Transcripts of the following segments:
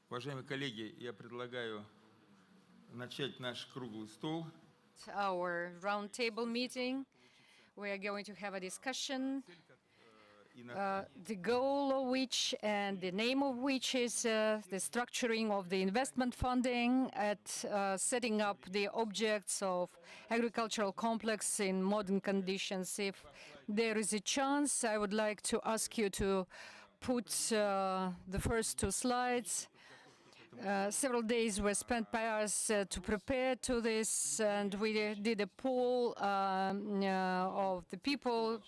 Уважаемые коллеги, я предлагаю начать наш круглый стол. Our roundtable meeting. We are going to have a discussion, the goal of which and the name of which is the structuring of the investment funding at setting up the objects of agricultural complex in modern conditions. If there is a chance, I would like to ask you to put the first two slides. Several days were spent by us to prepare to this, and we did a poll of the people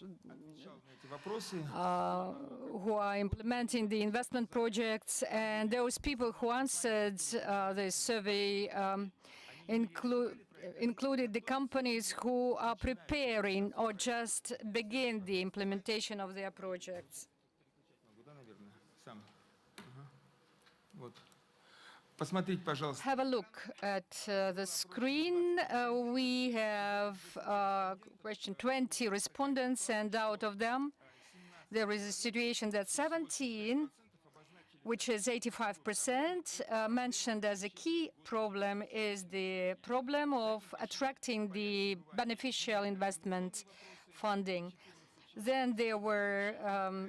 who are implementing the investment projects, and those people who answered the survey included the companies who are preparing or just begin the implementation of their projects. Have a look at the screen. We have question 20 respondents, and out of them, there is a situation that 17, which is 85%, mentioned as a key problem is the problem of attracting the beneficial investment funding. Then there were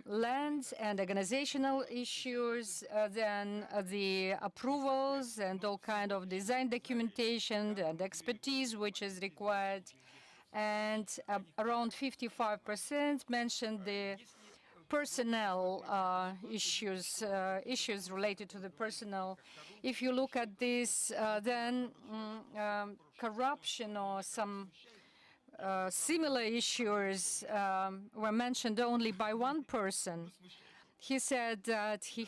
land and organizational issues, then the approvals and all kind of design documentation and expertise which is required. And around 55% mentioned the personnel issues related to the personnel. If you look at this, then corruption or some similar issues were mentioned only by one person. He said that he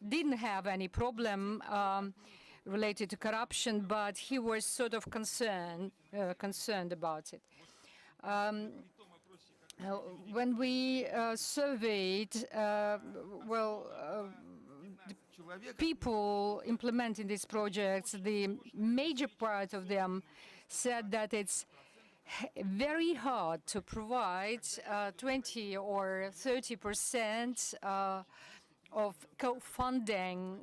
didn't have any problem related to corruption, but he was sort of concerned about it. When we surveyed, the people implementing these projects, the major part of them said that it's very hard to provide 20 or 30% of co-funding,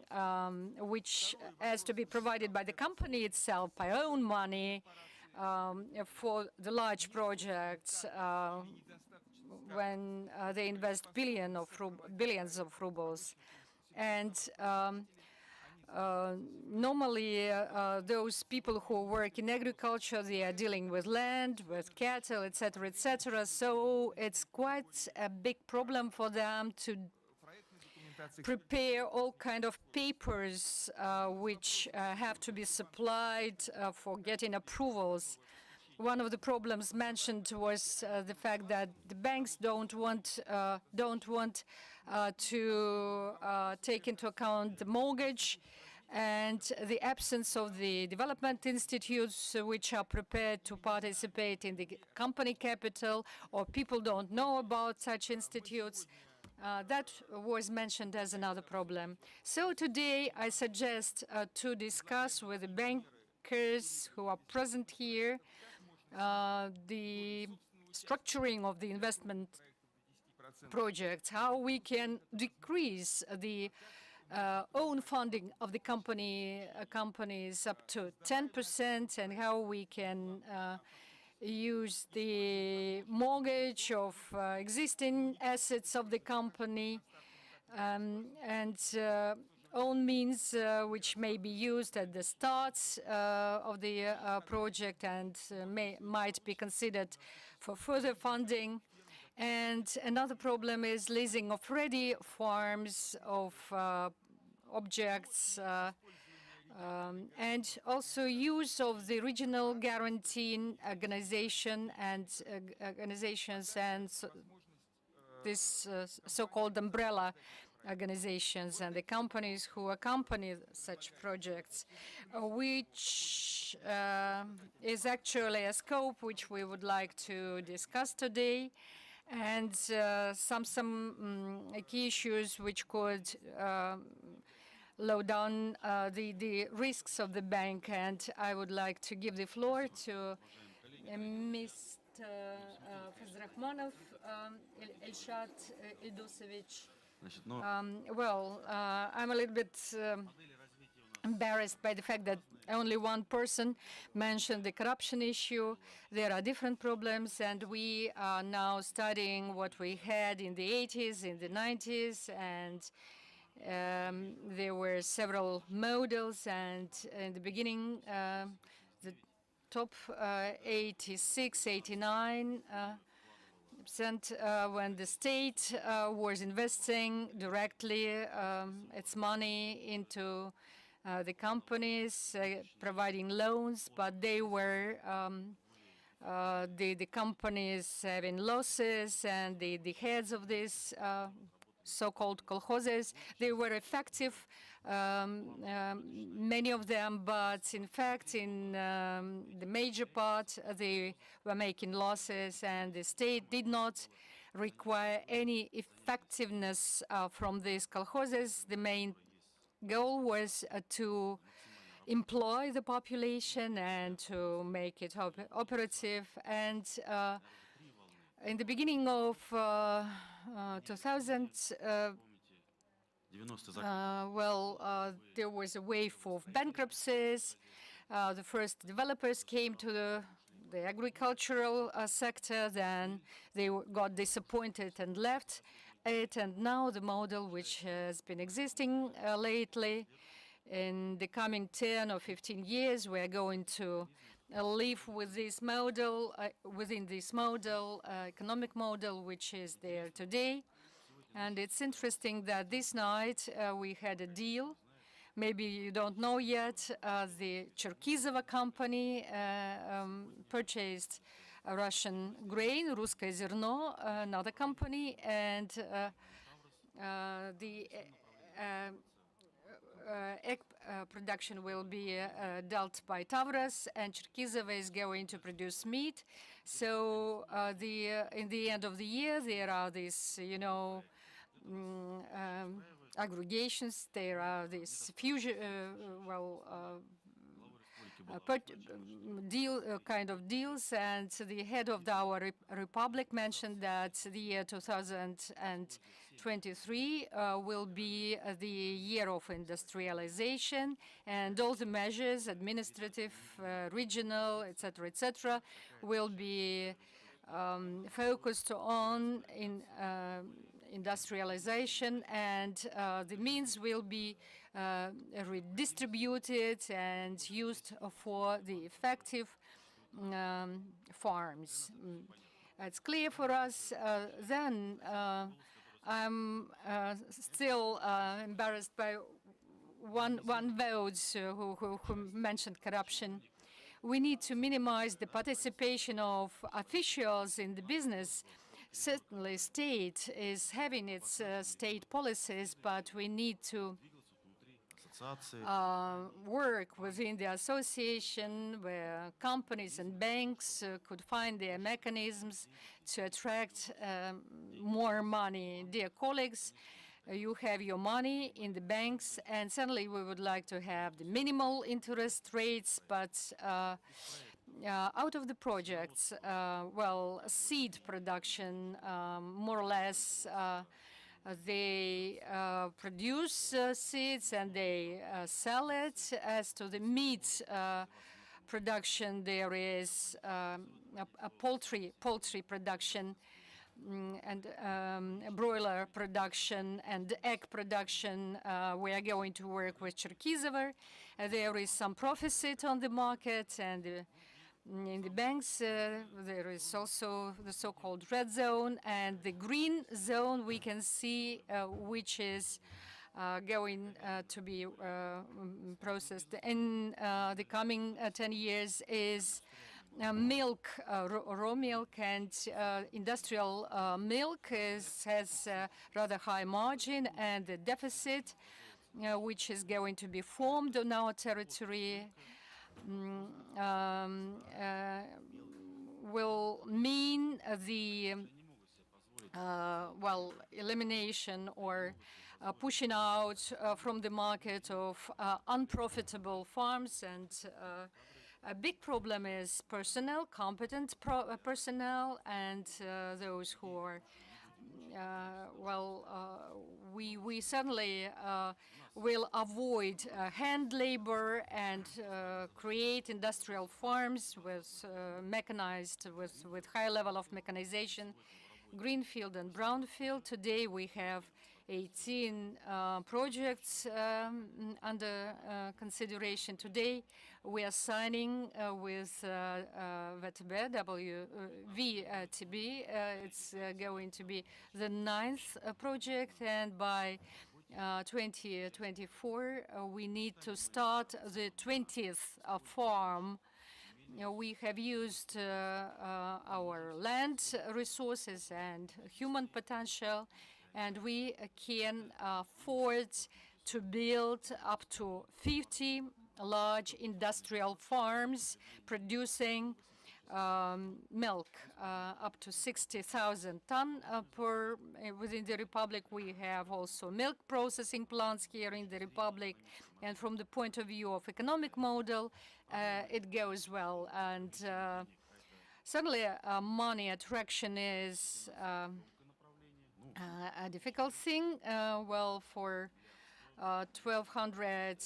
which has to be provided by the company itself by own money for the large projects when they invest billions of rubles. And normally, those people who work in agriculture, they are dealing with land, with cattle, etc., etc. So it's quite a big problem for them to prepare all kind of papers which have to be supplied for getting approvals. One of the problems mentioned was the fact that the banks don't want to take into account the mortgage and the absence of the development institutes which are prepared to participate in the company capital, or people don't know about such institutes. That was mentioned as another problem. So today I suggest to discuss with the bankers who are present here the structuring of the investment projects, how we can decrease the own funding of the companies up to 10%, and how we can use the mortgage of existing assets of the company, and own means which may be used at the start of the project and might be considered for further funding. And another problem is leasing of ready farms of objects, and also use of the regional guaranteeing organization and organizations and this so-called umbrella organizations and the companies who accompany such projects, which is actually a scope which we would like to discuss today, and some key issues which could low down the risks of the bank. And I would like to give the floor to Mr. Fazrahmanov Elshad Idusovich. Well, I'm a little bit embarrassed by the fact that only one person mentioned the corruption issue. There are different problems, and we are now studying what we had in the 80s, in the 90s, and there were several models, and in the beginning, the top 86, 89 percent when the state was investing directly its money into the companies, providing loans, but they were the companies having losses, and the heads of these so-called kolkhozes, they were effective, many of them, but in fact, in the major part, they were making losses, and the state did not require any effectiveness from these kolkhozes. The main goal was to employ the population and to make it operative. And in the beginning of 2000, there was a wave of bankruptcies. The first developers came to the agricultural sector, then they got disappointed and left it. And now the model which has been existing lately, in the coming 10 or 15 years, we are going to live with this model, within this model, economic model, which is there today. And it's interesting that this night we had a deal. Maybe you don't know yet, the Cherkizova company purchased a Russian grain, Russkoye Zerno, another company, and the egg production will be dealt by Tavros, and Cherkizova is going to produce meat. So in the end of the year, there are these, aggregations. There are these fusion, kind of deals, and the head of our republic mentioned that the year 2023 will be the year of industrialization, and all the measures, administrative, regional, etc., will be focused on industrialization, and the means will be redistributed and used for the effective farms. It's clear for us. Then I'm still embarrassed by one vote who mentioned corruption. We need to minimize the participation of officials in the business. Certainly, state is having its state policies, but we need to work within the association where companies and banks could find their mechanisms to attract more money. Dear colleagues, you have your money in the banks, and certainly we would like to have the minimal interest rates, but out of the projects, seed production, more or less, they produce seeds and they sell it. As to the meat production, there is a poultry production, and broiler production and egg production. We are going to work with Cherkizova. There is some profit on the market, and in the banks there is also the so-called red zone and the green zone. We can see which is going to be processed in the coming 10 years is milk, raw milk and industrial milk has rather high margin, and the deficit which is going to be formed on our territory will mean the elimination or pushing out from the market of unprofitable farms. And a big problem is personnel, competent personnel, and those who are we certainly will avoid hand labor and create industrial farms with mechanized, with high level of mechanization, greenfield and brownfield. Today we have 18 projects under consideration. Today we are signing with VTB. It's going to be the 9th project, and by 2024 we need to start the 20th farm. We have used our land resources and human potential, and we can afford to build up to 50 large industrial farms producing milk, up to 60,000 tons per. Within the Republic, we have also milk processing plants here in the Republic, and from the point of view of economic model, it goes well. And certainly, money attraction is a difficult thing. For 1,200,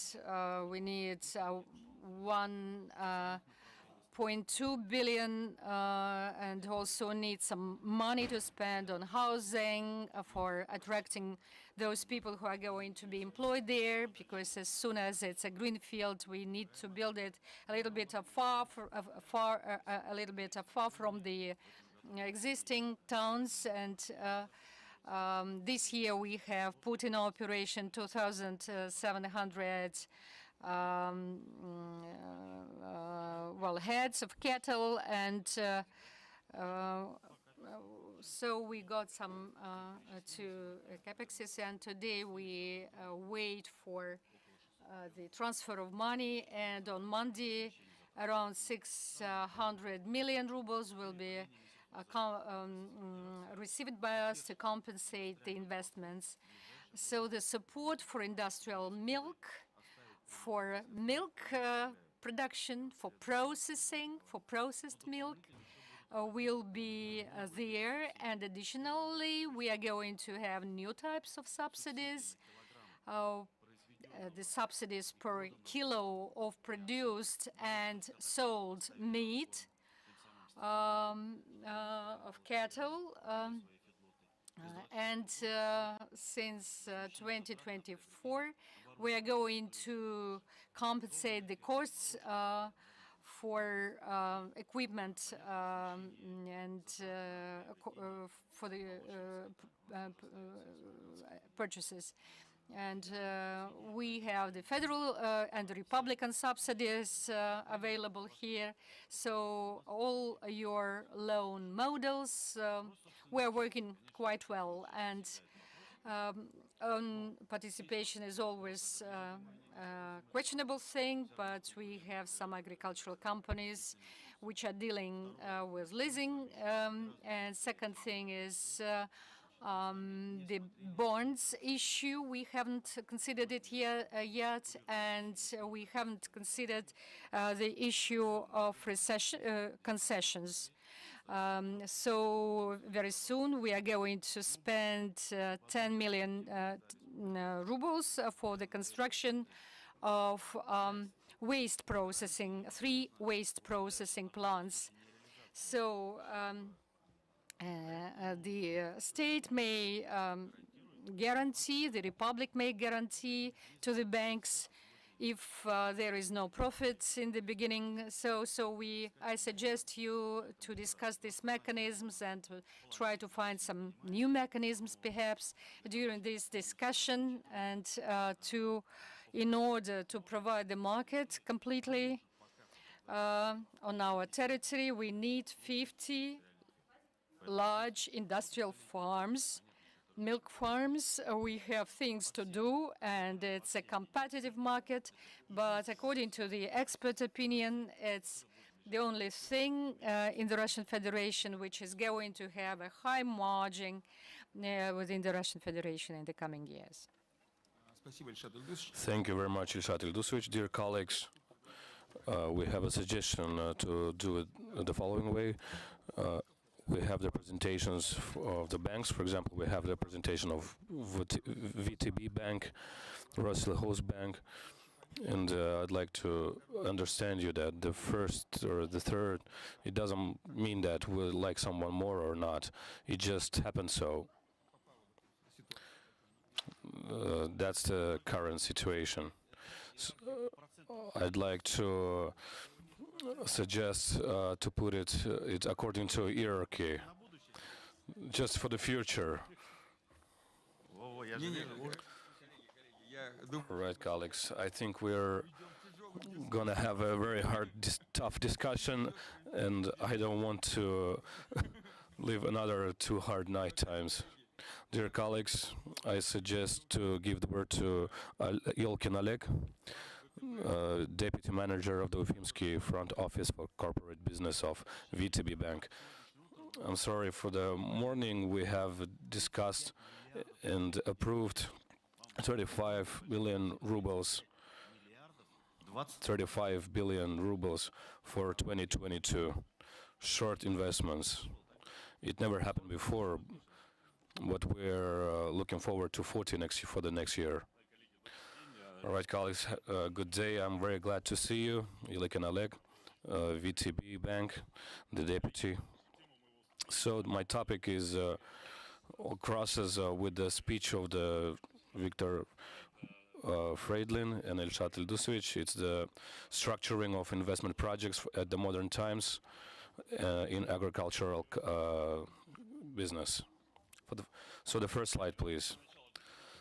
we need 1.2 billion, and also need some money to spend on housing for attracting those people who are going to be employed there, because as soon as it's a green field, we need to build it a little bit far from the existing towns. And this year we have put in operation 2,700 heads of cattle, and so we got some two capexes, and today we wait for the transfer of money, and on Monday around 600 million rubles will be received by us to compensate the investments. So the support for industrial milk, for milk production, for processing, for processed milk will be there. And additionally, we are going to have new types of subsidies. The subsidies per kilo of produced and sold meat of cattle. And since 2024, we are going to compensate the costs for equipment and for the purchases. And we have the federal and the Republican subsidies available here. So all your loan models were working quite well. And own participation is always a questionable thing, but we have some agricultural companies which are dealing with leasing. And second thing is the bonds issue. We haven't considered it here yet, and we haven't considered the issue of concessions. So very soon we are going to spend 10 million rubles for the construction of waste processing, 3 waste processing plants. So the state may guarantee, the Republic may guarantee to the banks if there is no profits in the beginning. So I suggest you to discuss these mechanisms and to try to find some new mechanisms perhaps during this discussion, and in order to provide the market completely On our territory, we need 50 large industrial farms, milk farms. We have things to do, and it's a competitive market. But according to the expert opinion, it's the only thing in the Russian Federation which is going to have a high margin within the Russian Federation in the coming years. Thank you very much, Ilshad Ildusovich. Dear colleagues, we have a suggestion to do it the following way. We have the presentations of the banks. For example, we have the presentation of VTB Bank, Roslehos Bank, and I'd like to understand you that the first or the third, it doesn't mean that we like someone more or not. It just happens so. That's the current situation. So, I'd like to suggest to put it according to hierarchy, just for the future. Right, colleagues, I think we're gonna have a very hard, tough discussion, and I don't want to live another 2 hard night times. Dear colleagues, I suggest to give the word to Yolkin Oleg, Deputy Manager of the Ufimsky Front Office for Corporate Business of VTB Bank. I'm sorry, for the morning we have discussed and approved 35 billion rubles, 35 billion rubles for 2022, short investments. It never happened before, but we're looking forward to 40 for the next year. All right, colleagues, good day. I'm very glad to see you. Yolkin Oleg, VTB Bank, the deputy. So my topic is crosses with the speech of the Viktor Freidlin and Ilshad Ildusovich. It's the structuring of investment projects at the modern times in agricultural business. So the first slide, please.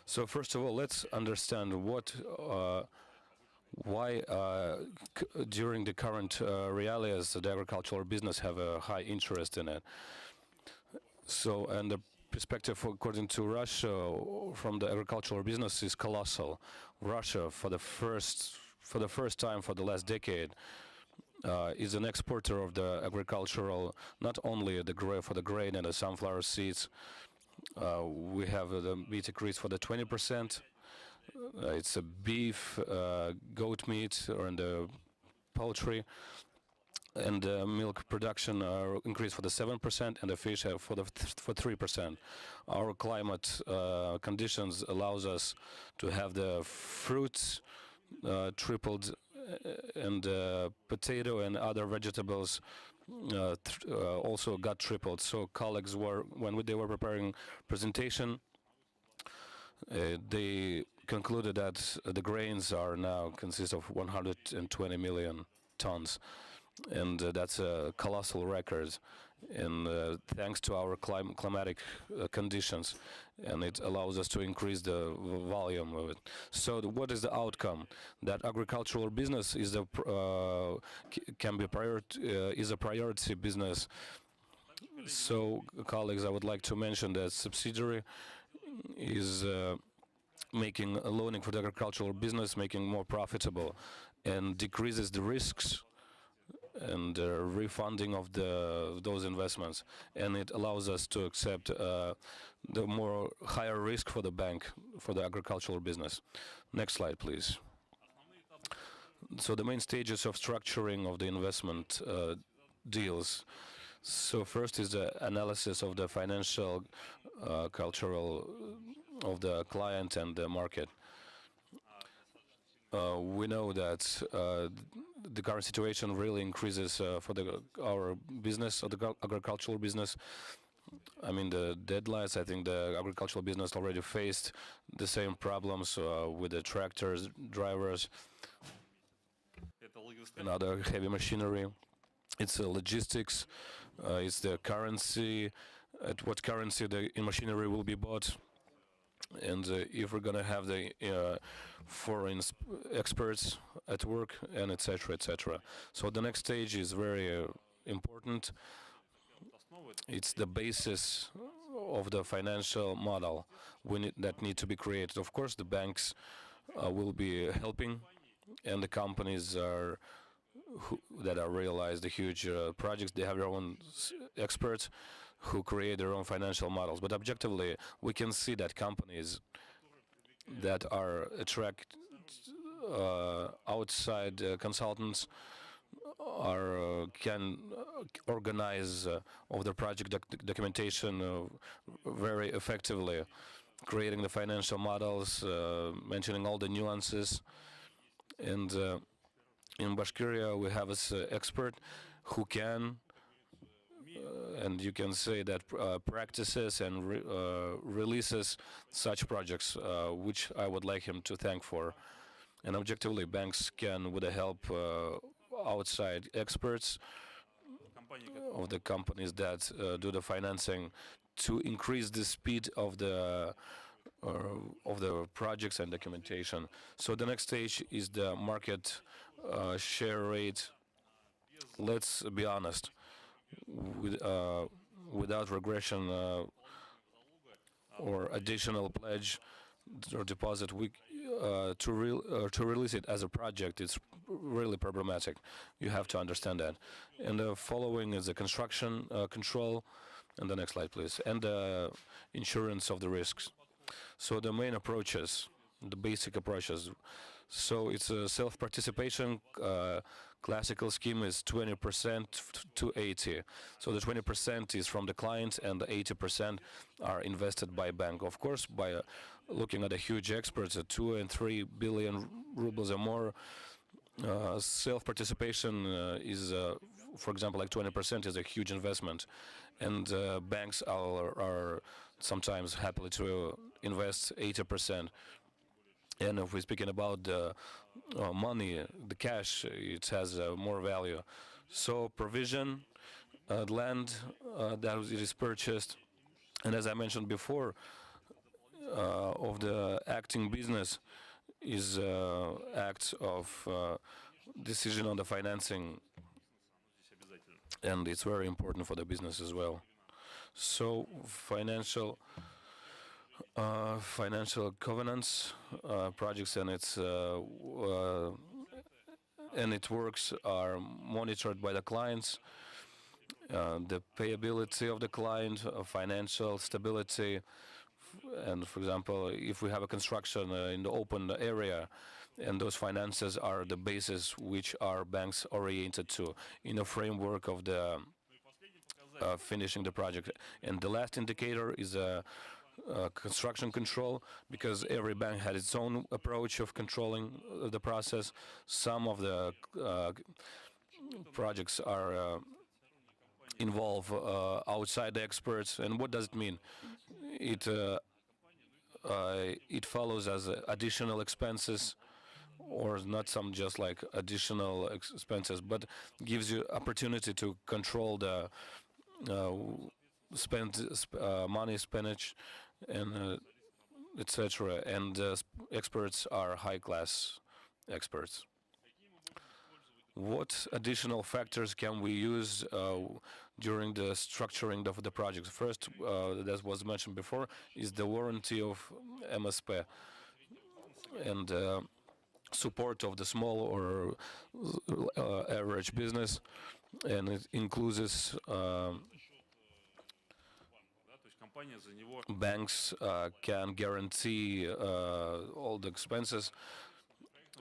So first of all, let's understand why during the current realities the agricultural business have a high interest in it. So, and the perspective according to Russia from the agricultural business is colossal. Russia, for the first time for the last decade, is an exporter of the agricultural, not only for the grain and the sunflower seeds. We have the meat increase for the 20%. It's a beef, goat meat, or in the poultry, and milk production increased for the 7%, and the fish for 3%. Our climate conditions allows us to have the fruits tripled, and potato and other vegetables also got tripled. So colleagues when they were preparing presentation, they concluded that the grains are now consist of 120 million tons, and that's a colossal record. And thanks to our climatic conditions, and it allows us to increase the volume of it. So what is the outcome? That agricultural business is a priority business. So colleagues, I would like to mention that subsidiary is making a loaning for the agricultural business, making more profitable, and decreases the risks and refunding of those investments, and it allows us to accept the more higher risk for the bank for the agricultural business. Next slide, please. So the main stages of structuring of the investment deals. So first is the analysis of the financial, cultural of the client and the market. We know that the current situation really increases for our business, or the agricultural business. I mean, the deadlines, I think the agricultural business already faced the same problems with the tractors, drivers, and other heavy machinery. It's logistics, it's the currency, at what currency the machinery will be bought. And if we're going to have the foreign experts at work, and etc., etc. So the next stage is very important. It's the basis of the financial model that need to be created. Of course, the banks will be helping, and the companies that are realized the huge projects, they have their own experts who create their own financial models. But objectively, we can see that companies that are attract outside consultants can organize of the project documentation very effectively, creating the financial models, mentioning all the nuances. And in Bashkiria, we have this expert who can, and you can say that practices and releases such projects, which I would like him to thank for. And objectively, banks can, with the help outside experts of the companies that do the financing, to increase the speed of the projects and documentation. So the next stage is the market share rate. Let's be honest, without regression or additional pledge or deposit, to release it as a project, it's really problematic. You have to understand that. And the following is the construction control. And the next slide, please. And the insurance of the risks. So the main approaches, the basic approaches. So it's a self-participation. Classical scheme is 20% to 80. So the 20% is from the client, and the 80% are invested by bank. Of course, by looking at the huge experts at 2 and 3 billion rubles or more, self-participation is, for example, like 20% is a huge investment, and banks are sometimes happy to invest 80%. And if we're speaking about the money, the cash, it has more value. So provision, land that is purchased, and as I mentioned before, of the acting business is acts of decision on the financing, and it's very important for the business as well. So financial covenants, projects, and its works are monitored by the clients. The payability of the client, financial stability, and for example, if we have a construction in the open area, and those finances are the basis which our banks oriented to in a framework of the finishing the project. And the last indicator is construction control, because every bank had its own approach of controlling the process. Some of the projects are involve outside experts. And what does it mean? It follows as additional expenses, or not some just like additional expenses, but gives you opportunity to control the money spending, and etc. And experts are high-class experts. What additional factors can we use during the structuring of the project? First, that was mentioned before, is the warranty of MSP and support of the small or average business, and it includes banks can guarantee all the expenses.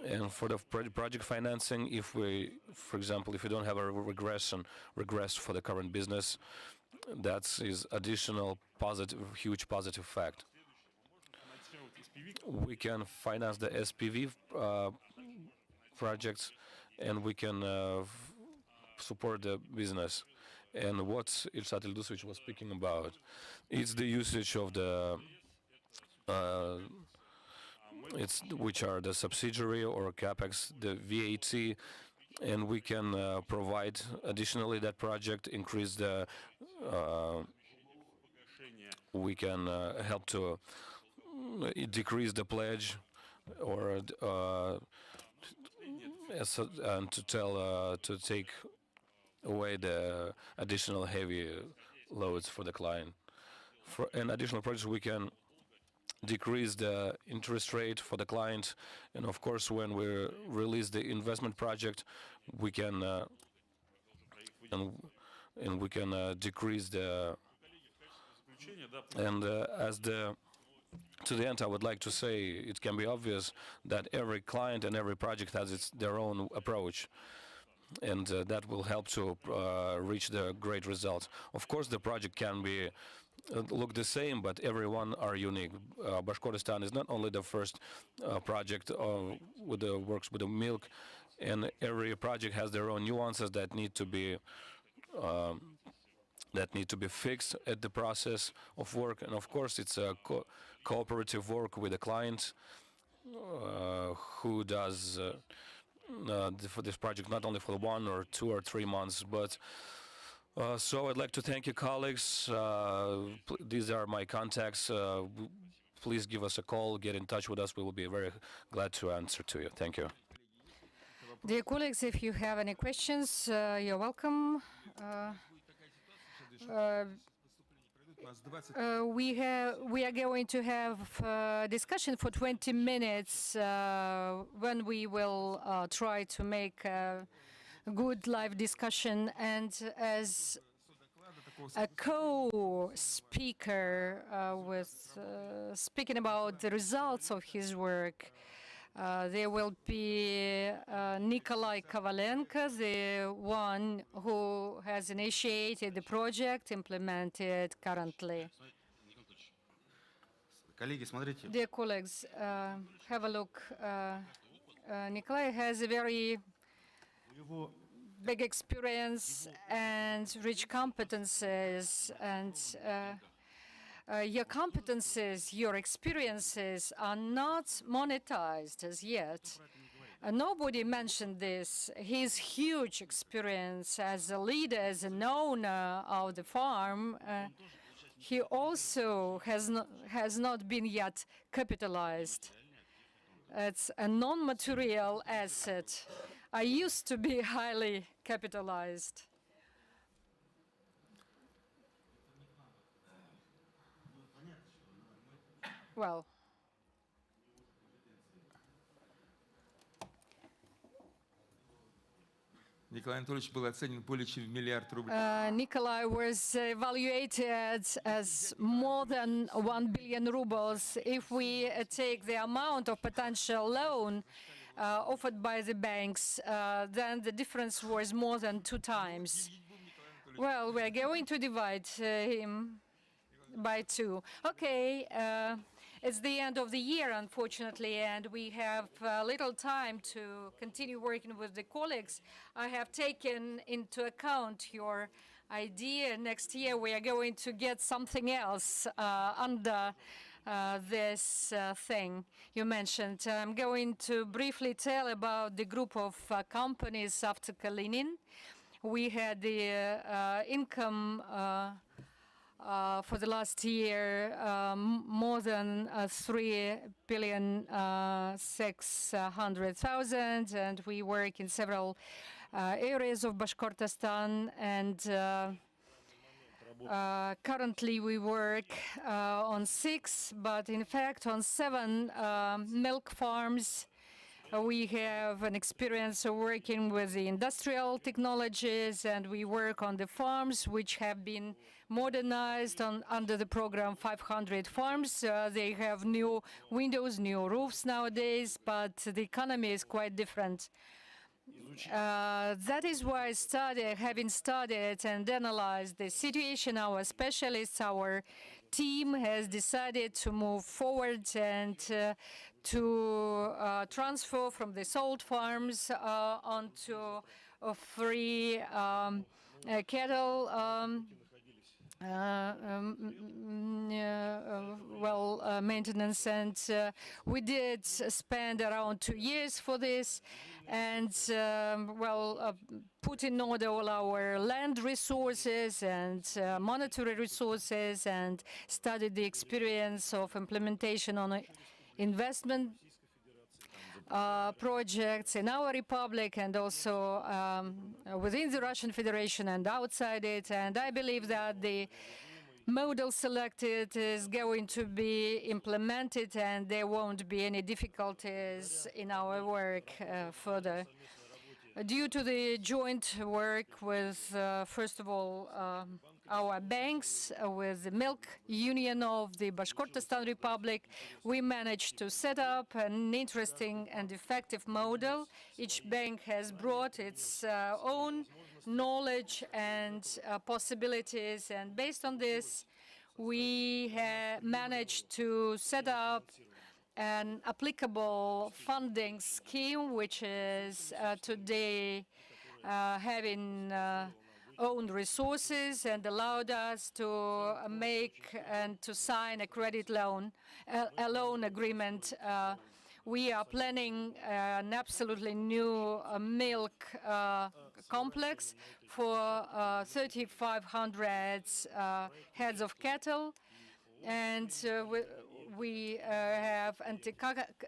And for the project financing, if we, for example, if we don't have a regress for the current business, that is additional positive, huge positive fact. We can finance the SPV projects, and we can support the business. And what Ilsat Ildusovich was speaking about, it's the usage of the which are the subsidiary or capex, the VAT, and we can provide additionally that project, increase the, we can help to decrease the pledge or and to take away the additional heavy loads for the client. For an additional project, we can decrease the interest rate for the client, and of course, when we release the investment project, we can and we can decrease the. And to the end, I would like to say it can be obvious that every client and every project has their own approach, and that will help to reach the great results. Of course, the project can be look the same, but everyone are unique. Bashkortostan is not only the first project with the works with the milk, and every project has their own nuances that need to be fixed at the process of work. And of course, it's a cooperative work with the client who does for this project not only for 1 or 2 or 3 months, but so I'd like to thank you, colleagues. These are my contacts. Please give us a call, get in touch with us. We will be very glad to answer to you. Thank you. Dear colleagues, if you have any questions, you're welcome. We are going to have discussion for 20 minutes when we will try to make a good live discussion. And as a co-speaker with speaking about the results of his work, there will be Nikolai Kovalenko, the one who has initiated the project, implemented currently. Dear colleagues, have a look. Nikolai has a very big experience and rich competences, and your competences, your experiences are not monetized as yet. Nobody mentioned this. His huge experience as a leader, as an owner of the farm, he also has not been yet capitalized. It's a non-material asset. I used to be highly capitalized. Well, Nikolai Anatolyevich был оценен более чем в миллиард рублей. Nikolai was evaluated as more than 1 billion rubles. If we take the amount of potential loan offered by the banks, then the difference was more than 2 times. Well, we're going to divide him by 2. Okay. It's the end of the year, unfortunately, and we have little time to continue working with the colleagues. I have taken into account your idea. Next year, we are going to get something else under this thing you mentioned. I'm going to briefly tell about the group of companies after Kalinin. We had the income for the last year, more than 3,600,000, and we work in several areas of Bashkortostan. And currently, we work on 6, but in fact, on 7 milk farms. We have an experience of working with the industrial technologies, and we work on the farms which have been modernized under the program 500 farms. They have new windows, new roofs nowadays, but the economy is quite different. That is why having studied and analyzed the situation, our specialists, our team has decided to move forward and to transfer from the sold farms onto free cattle maintenance, and we did spend around 2 years for this, and put in order all our land resources and monetary resources, and studied the experience of implementation on investment projects in our republic and also within the Russian Federation and outside it. And I believe that the model selected is going to be implemented and there won't be any difficulties in our work further. Due to the joint work with, first of all, our banks, with the Milk Union of the Bashkortostan Republic, we managed to set up an interesting and effective model. Each bank has brought its own knowledge and possibilities, and based on this, we managed to set up an applicable funding scheme, which is today having own resources and allowed us to make and to sign a credit loan, a loan agreement. We are planning an absolutely new milk complex for 3,500 heads of cattle, and we have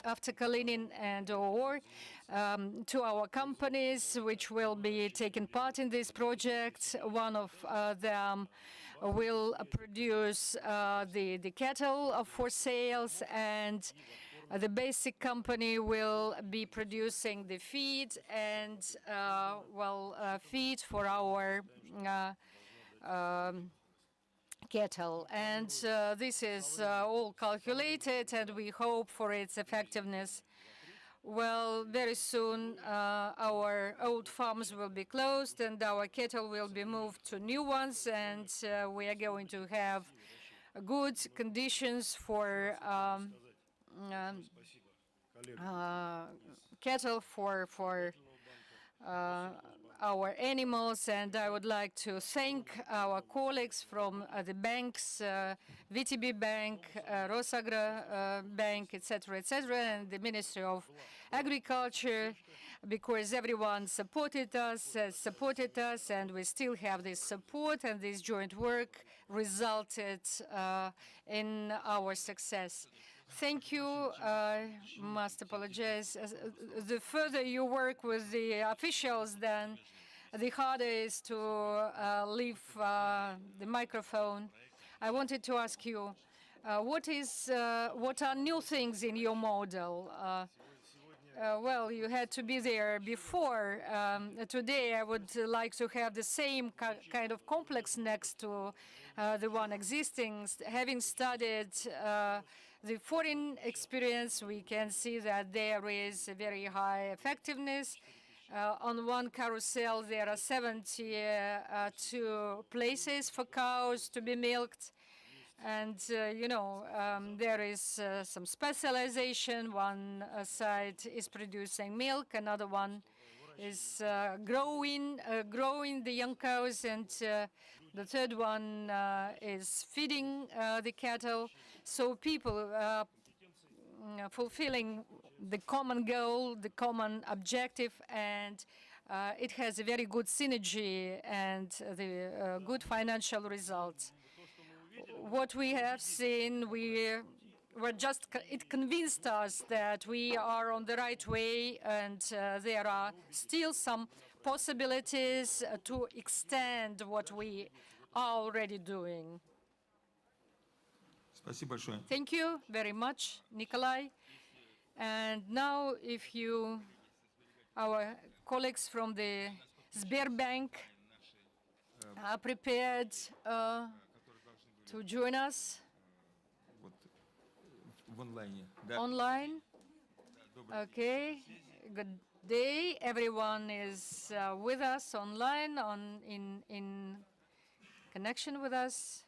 after-cleaning and ore to our companies which will be taking part in this project. One of them will produce the cattle for sales, and the basic company will be producing the feed and feed for our cattle. And this is all calculated, and we hope for its effectiveness. Well, very soon our old farms will be closed and our cattle will be moved to new ones, and we are going to have good conditions for cattle, for our animals. And I would like to thank our colleagues from the banks, VTB Bank, Rosagra Bank, etc., and the Ministry of Agriculture, because everyone supported us, and we still have this support, and this joint work resulted in our success. Thank you. I must apologize. The further you work with the officials, then the harder it is to leave the microphone. I wanted to ask you, what are new things in your model? Well, you had to be there before. Today, I would like to have the same kind of complex next to the one existing. Having studied the foreign experience, we can see that there is a very high effectiveness. On one carousel, there are 72 places for cows to be milked. And, there is some specialization. One side is producing milk, another one is growing the young cows, and the third one is feeding the cattle. So people fulfilling the common goal, the common objective, and it has a very good synergy and the good financial results. What we have seen, it convinced us that we are on the right way, and there are still some possibilities to extend what we are already doing. Thank you very much, Nikolai. And now, if our colleagues from the Sberbank are prepared to join us online. Okay, good day. Everyone is with us online, in connection with us.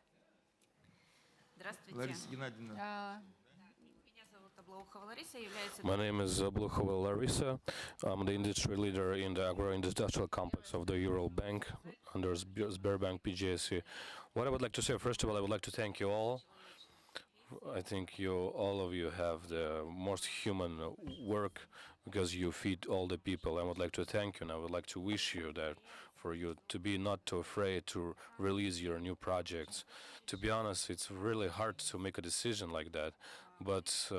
My name is Blukhova Larisa. I'm the industry leader in the agro-industrial complex of the Ural Bank under Sberbank PJSC. What I would like to say, first of all, I would like to thank you all. I think all of you have the most human work because you feed all the people. I would like to thank you, and I would like to wish you that for you to be not too afraid to release your new projects. To be honest, it's really hard to make a decision like that, but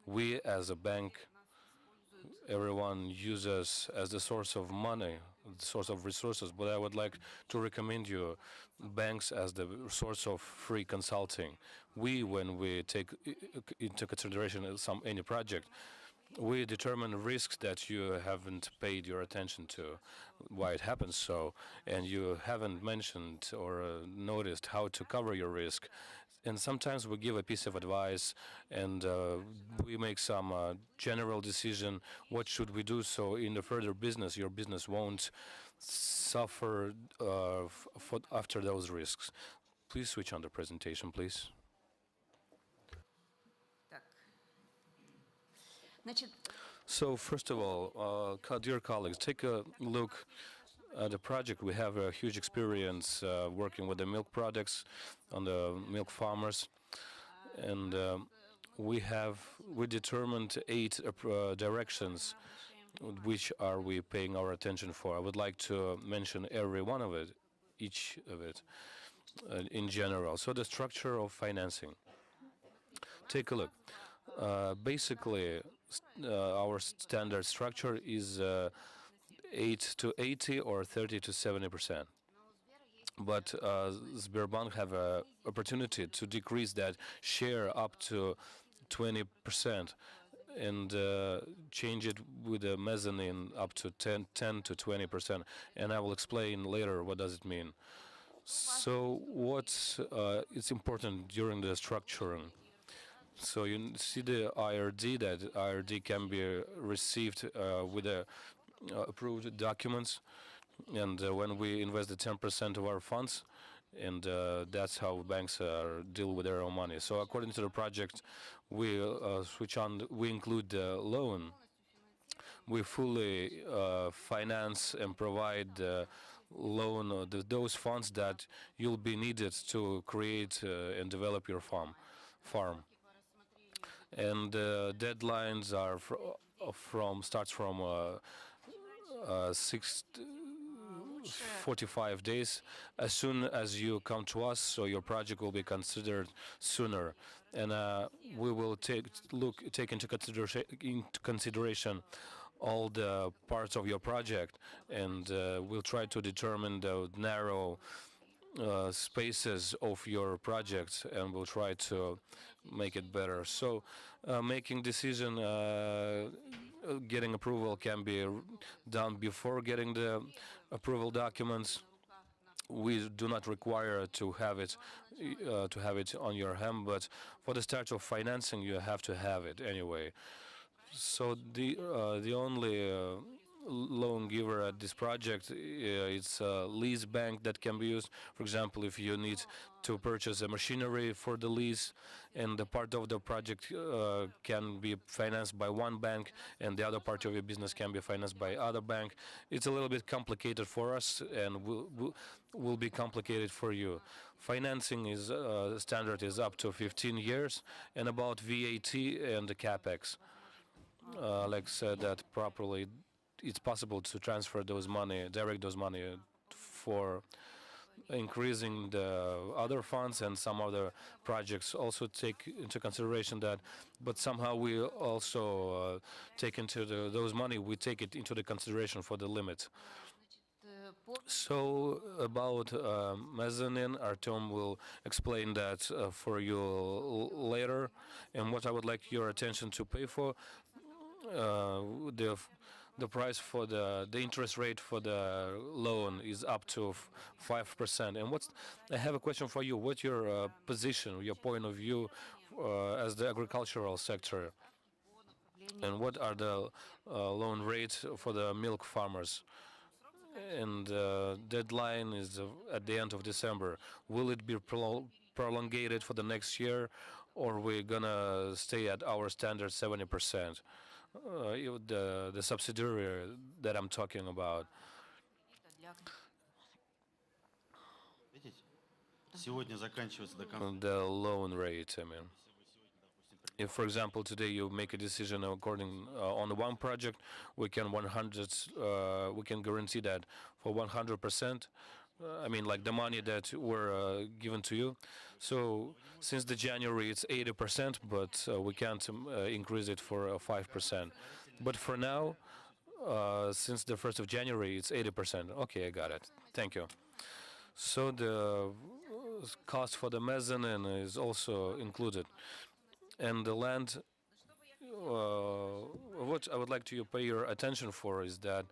we as a bank, everyone uses as the source of money, the source of resources, but I would like to recommend you banks as the source of free consulting. When we take into consideration any project, we determine risks that you haven't paid your attention to, why it happens so, and you haven't mentioned or noticed how to cover your risk. And sometimes we give a piece of advice, and we make some general decision, what should we do so in the further business, your business won't suffer after those risks. Please switch on the presentation, please. So first of all, dear colleagues, take a look at the project. We have a huge experience working with the milk products on the milk farmers, and we determined 8 directions which are we paying our attention for. I would like to mention every one of it, each of it in general. So the structure of financing. Take a look. Basically, our standard structure is 8 to 80 or 30 to 70%. But Sberbank have an opportunity to decrease that share up to 20% and change it with a mezzanine up to 10 to 20%. And I will explain later what does it mean. So what's it's important during the structuring. So you see the IRD, that IRD can be received with the approved documents, and when we invest the 10% of our funds, and that's how banks deal with their own money. So according to the project, we include the loan. We fully finance and provide loan those funds that you'll be needed to create and develop your farm. And deadlines are starts from 45 days. As soon as you come to us, so your project will be considered sooner, and we will take into consideration all the parts of your project, and we'll try to determine the narrow spaces of your projects, and we'll try to make it better. So making decision, getting approval can be done before getting the approval documents. We do not require to have it on your hand, but for the start of financing, you have to have it anyway. So the only loan giver at this project, it's a lease bank that can be used. For example, if you need to purchase a machinery for the lease, and the part of the project can be financed by one bank, and the other part of your business can be financed by other bank. It's a little bit complicated for us, and will be complicated for you. Financing is standard is up to 15 years, and about VAT and the capex. Like said that properly, it's possible to transfer direct those money for increasing the other funds, and some other projects also take into consideration that. But somehow we also take into those money, we take it into the consideration for the limit. So about mezzanine, Artem will explain that for you later. And what I would like your attention to pay for, the price for the interest rate for the loan is up to 5%. And I have a question for you. What's your position, your point of view as the agricultural sector? And what are the loan rates for the milk farmers? And deadline is at the end of December. Will it be prolongated for the next year, or we're gonna stay at our standard 70%. The subsidiary that I'm talking about. The loan rate, I mean. If, for example, today you make a decision according on one project, we can we can guarantee that for 100%. I mean, like the money that were given to you. So since the January, it's 80%, but we can't increase it for 5%. But for now, since the 1st of January, it's 80%. Okay, I got it. Thank you. So the cost for the mezzanine is also included. And the land, what I would like to pay your attention for is that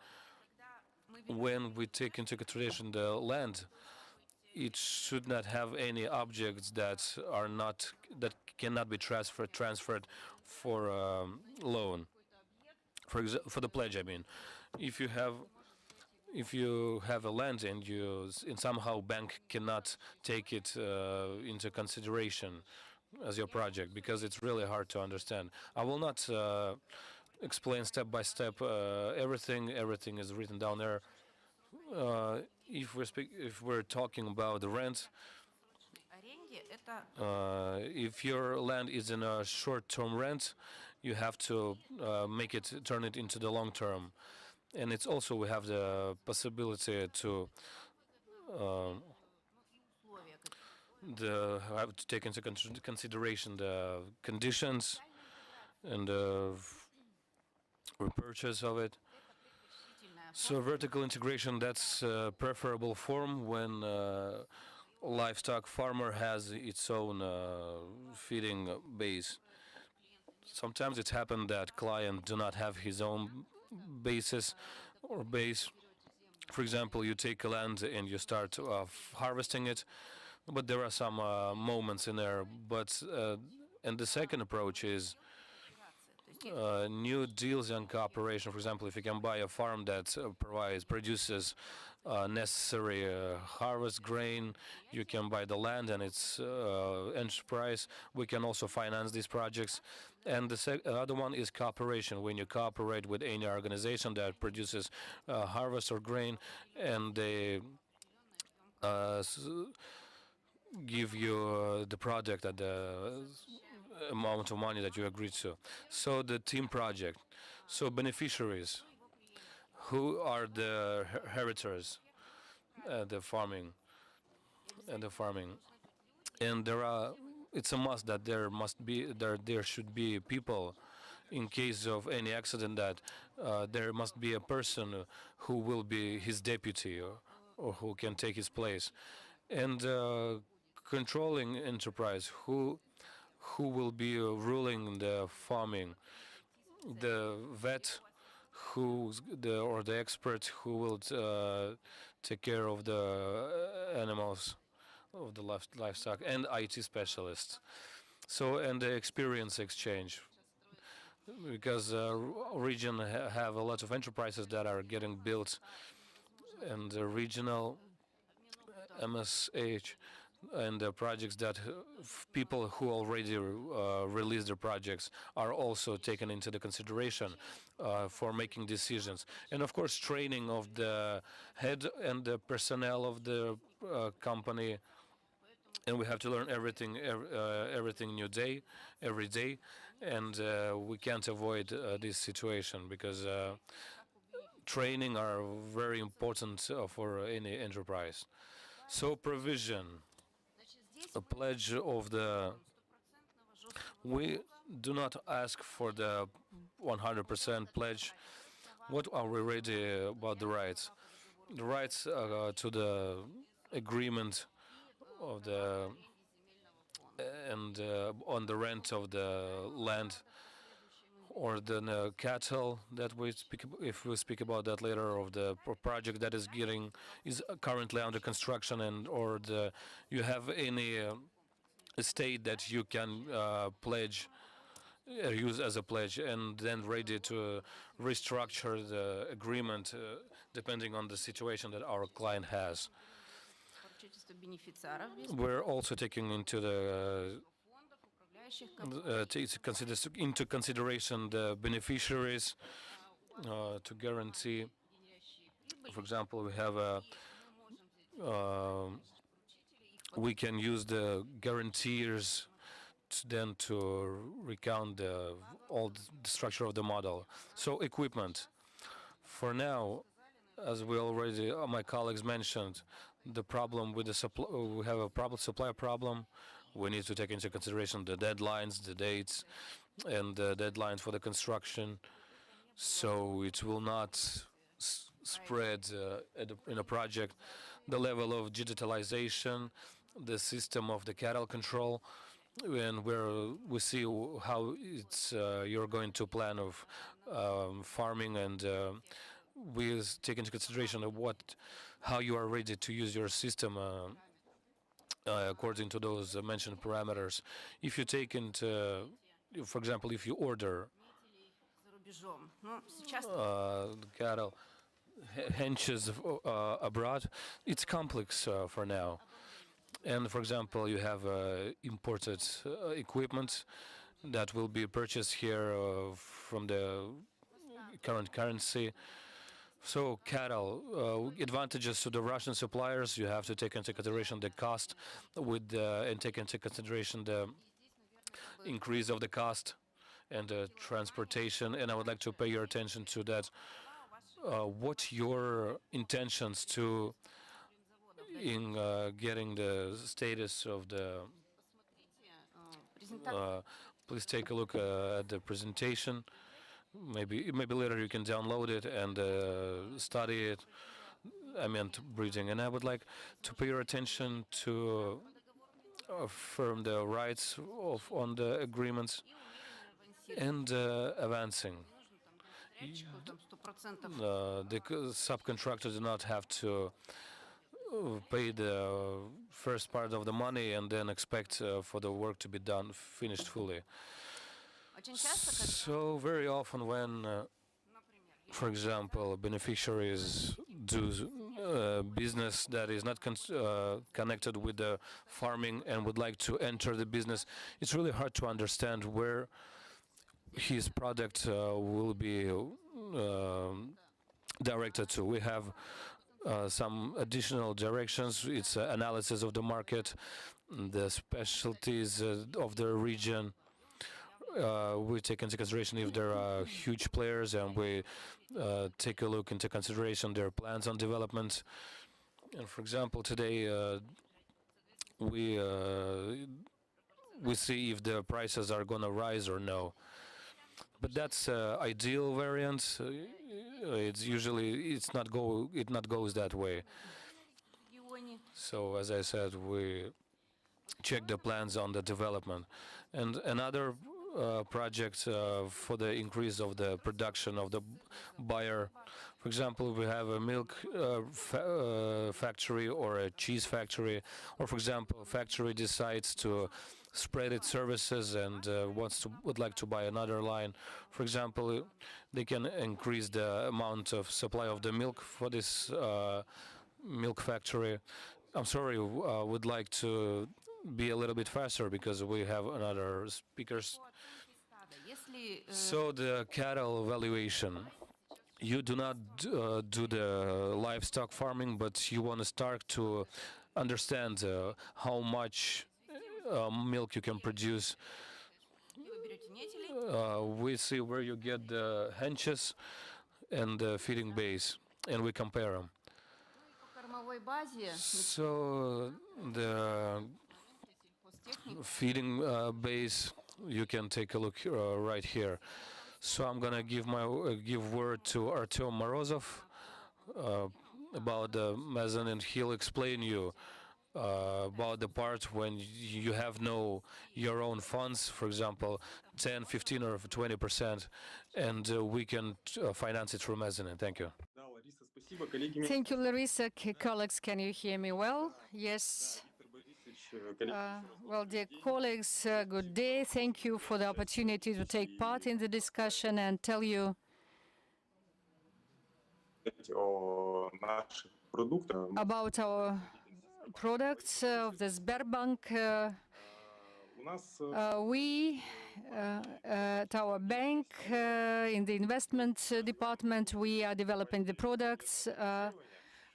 when we take into consideration the land, it should not have any objects that cannot be transferred for loan. For the pledge, I mean, if you have a land and somehow bank cannot take it into consideration as your project, because it's really hard to understand. I will not explain step by step everything. Everything is written down there. If we're talking about the rent, if your land is in a short-term rent, you have to turn it into the long-term. And it's also, we have the possibility to have to take into consideration the conditions and the repurchase of it. So vertical integration, that's a preferable form when livestock farmer has its own feeding base. Sometimes it's happened that client do not have his own basis or base. For example, you take a land and you start harvesting it, but there are some moments in there. And the second approach is new deals and cooperation. For example, if you can buy a farm that produces necessary harvest grain, you can buy the land and its enterprise. We can also finance these projects. And the other one is cooperation. When you cooperate with any organization that produces harvest or grain, and they give you the product at the amount of money that you agreed to. So the team project. So beneficiaries, who are the heritors, the farming. And it's a must that there should be people in case of any accident, that there must be a person who will be his deputy or who can take his place. And controlling enterprise, who will be ruling the farming, the vet, or the expert who will take care of the animals, of the livestock, and IT specialists. So, and the experience exchange, because region have a lot of enterprises that are getting built, and the regional MSH and the projects that people who already released their projects are also taken into the consideration for making decisions. And of course, training of the head and the personnel of the company. And we have to learn everything every day, and we can't avoid this situation, because training are very important for any enterprise. So provision, a pledge of the, we do not ask for the 100% pledge. What are we ready about the rights? The rights to the agreement of the and on the rent of the land, or the cattle that we speak, if we speak about that later, of the project that is currently under construction, and or you have any estate that you can pledge, use as a pledge, and then ready to restructure the agreement depending on the situation that our client has. We're also taking into the takes into consideration the beneficiaries to guarantee. For example, we have a we can use the guaranteers then to recount all the structure of the model. So equipment. For now, as we already, my colleagues mentioned, the problem with the supply, we have a supply problem. We need to take into consideration the deadlines, the dates, and the deadlines for the construction. So it will not spread in a project. The level of digitalization, the system of the cattle control, and where we see how it's you're going to plan of farming, and we take into consideration of how you are ready to use your system according to those mentioned parameters. If you take into, for example, if you order cattle, henches abroad, it's complex for now. And for example, you have imported equipment that will be purchased here from the current currency. So cattle, advantages to the Russian suppliers, you have to take into consideration the cost and take into consideration the increase of the cost and the transportation. And I would like to pay your attention to that. What your intentions in getting the status of the please take a look at the presentation. Maybe later you can download it and study it. I meant breeding, and I would like to pay your attention to affirm the rights on the agreements and advancing. The subcontractor do not have to pay the first part of the money and then expect for the work to be finished fully. So very often when, for example, beneficiaries do business that is not connected with the farming and would like to enter the business, it's really hard to understand where his product will be directed to. We have some additional directions. It's analysis of the market, the specialties of the region. We take into consideration if there are huge players, and we take a look into consideration their plans on development. And for example, today we see if the prices are going to rise or no. But that's ideal variant. It's usually it not goes that way. So as I said, we check the plans on the development, and another project for the increase of the production of the buyer. For example, we have a milk factory or a cheese factory, or for example, a factory decides to spread its services and would like to buy another line. For example, they can increase the amount of supply of the milk for this milk factory. I'm sorry, I would like to be a little bit faster because we have another speakers. So the cattle valuation. You do not do the livestock farming, but you want to start to understand how much milk you can produce. We see where you get the henches and the feeding base, and we compare them. So the feeding base, you can take a look right here. So I'm gonna give word to Artyom Morozov about the mezzanine, and he'll explain you about the part when you have your own funds, for example, 10, 15, or 20%, and we can finance it through mezzanine. Thank you. Thank you, Larissa. Colleagues, can you hear me well? Yes. Well, dear colleagues, good day. Thank you for the opportunity to take part in the discussion and tell you about our products of the Sberbank We, at our bank, in the investment department, we are developing the products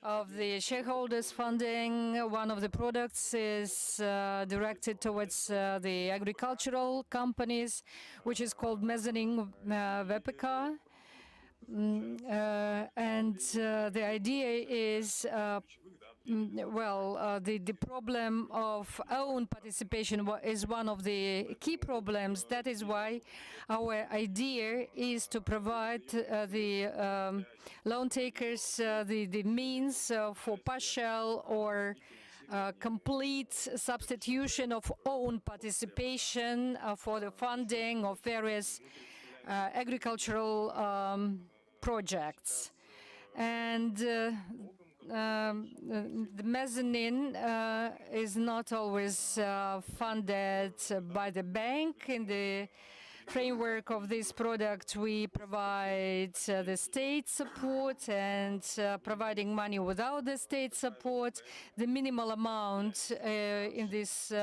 of the shareholders funding. One of the products is directed towards the agricultural companies, which is called mezzanine VPK. And the idea is, the problem of own participation is one of the key problems. That is why our idea is to provide the loan takers the means for partial or complete substitution of own participation for the funding of various agricultural projects. And the mezzanine is not always funded by the bank. In the framework of this product, we provide the state support, and providing money without the state support, the minimal amount in this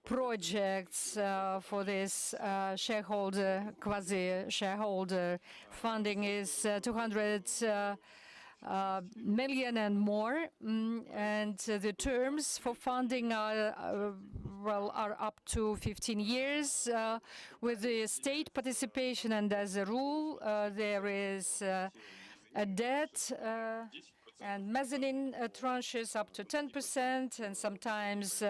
projects for this shareholder, quasi-shareholder funding is 200 million and more, and the terms for funding are up to 15 years with the state participation, and as a rule there is a debt and mezzanine tranches up to 10% and sometimes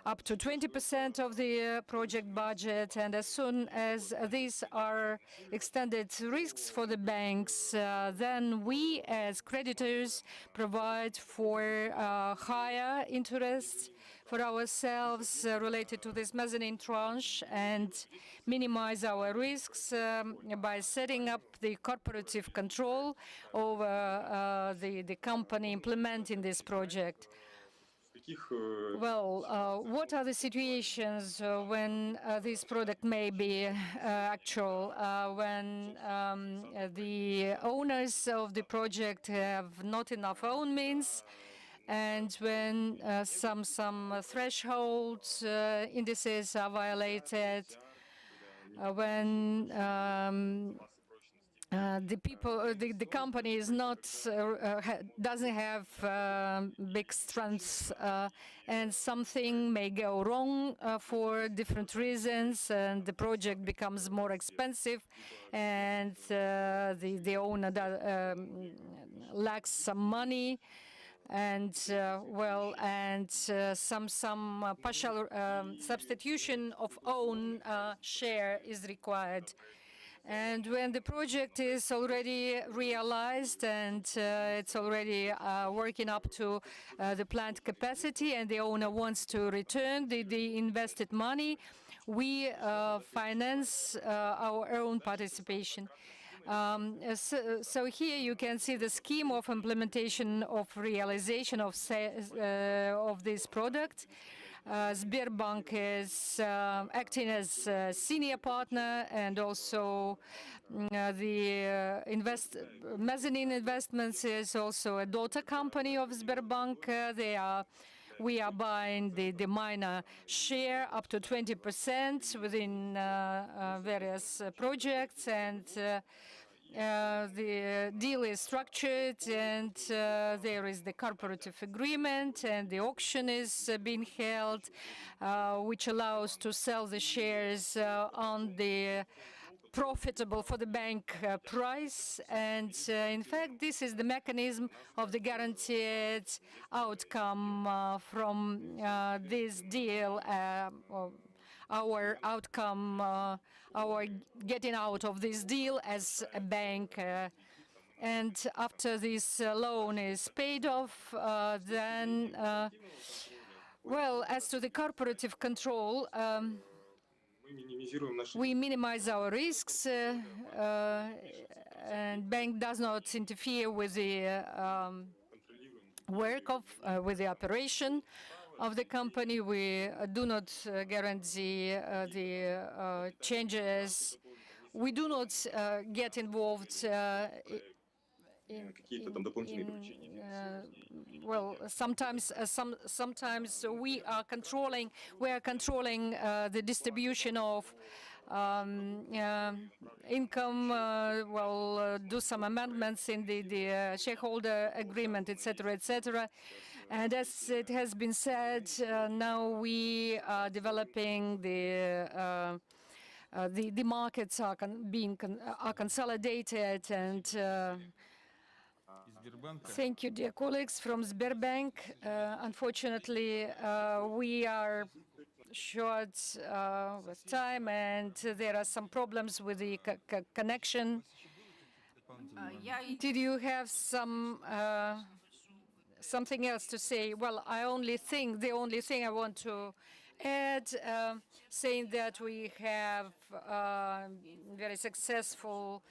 up to 20% of the project budget. And as soon as these are extended risks for the banks, then we as creditors provide for higher interest for ourselves related to this mezzanine tranche and minimize our risks by setting up the corporative control over the company implementing this project. Well, what are the situations when this product may be actual? When the owners of the project have not enough own means, and when some thresholds indices are violated, when the company is not doesn't have big strengths, and something may go wrong for different reasons, and the project becomes more expensive, and the owner lacks some money, and some partial substitution of own share is required. And when the project is already realized and it's already working up to the plant capacity, and the owner wants to return the invested money, we finance our own participation. So here you can see the scheme of implementation of realization of this product. Sberbank is acting as a senior partner, and also the mezzanine investments is also a daughter company of Sberbank. We are buying the minor share up to 20% within various projects, and the deal is structured, and there is the corporative agreement, and the auction is being held, which allows to sell the shares on the profitable for the bank price. And in fact, this is the mechanism of the guaranteed outcome from this deal, our outcome, our getting out of this deal as a bank. And after this loan is paid off, then, well, as to the corporative control, we minimize our risks, and bank does not interfere with the work of, with the operation of the company. We do not guarantee the changes. We do not get involved well, sometimes we are controlling the distribution of income. Do some amendments in the shareholder agreement, etc., etc. And as it has been said, now we are developing the markets are consolidated, and thank you, dear colleagues from Sberbank. Unfortunately, we are short with time, and there are some problems with the connection. Did you have something else to say? Well, the only thing I want to add, saying that we have very successful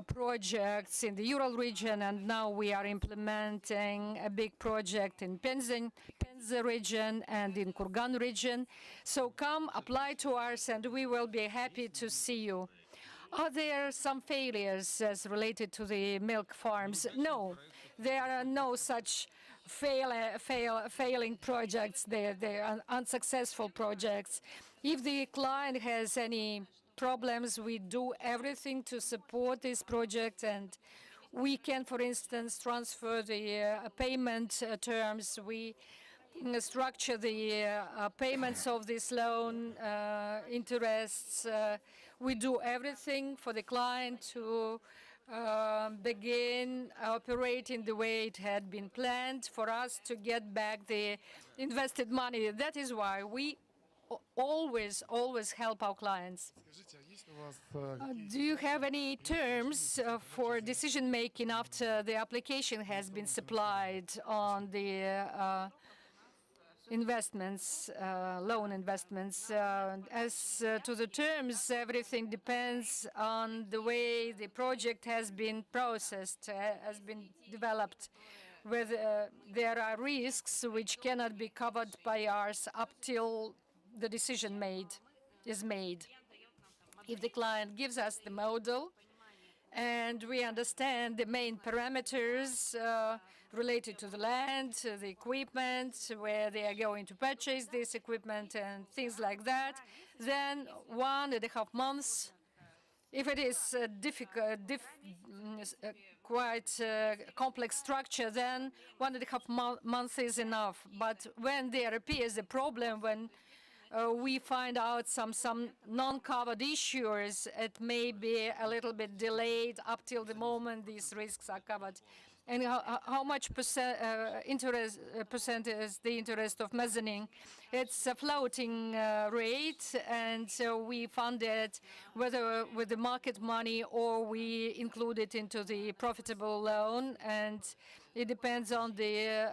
projects in the Ural region, and now we are implementing a big project in Penza region and in Kurgan region. So come, apply to us, and we will be happy to see you. Are there some failures as related to the milk farms? No, there are no such failing projects. They are unsuccessful projects. If the client has any problems, we do everything to support this project, and we can, for instance, transfer the payment terms. We structure the payments of this loan, interests. We do everything for the client to begin operating the way it had been planned for us to get back the invested money. That is why we always help our clients. Do you have any terms for decision-making after the application has been supplied on the investments, loan investments? As to the terms, everything depends on the way the project has been processed, has been developed. Whether there are risks which cannot be covered by ours up till the decision is made. If the client gives us the model and we understand the main parameters related to the land, the equipment, where they are going to purchase this equipment and things like that, then 1.5 months. If it is quite complex structure, then 1.5 months is enough. But when there appears a problem, when we find out some non-covered issues, it may be a little bit delayed up till the moment these risks are covered. And how much percent is the interest of mezzanine? It's a floating rate, and so we fund it whether with the market money or we include it into the profitable loan, and it depends on the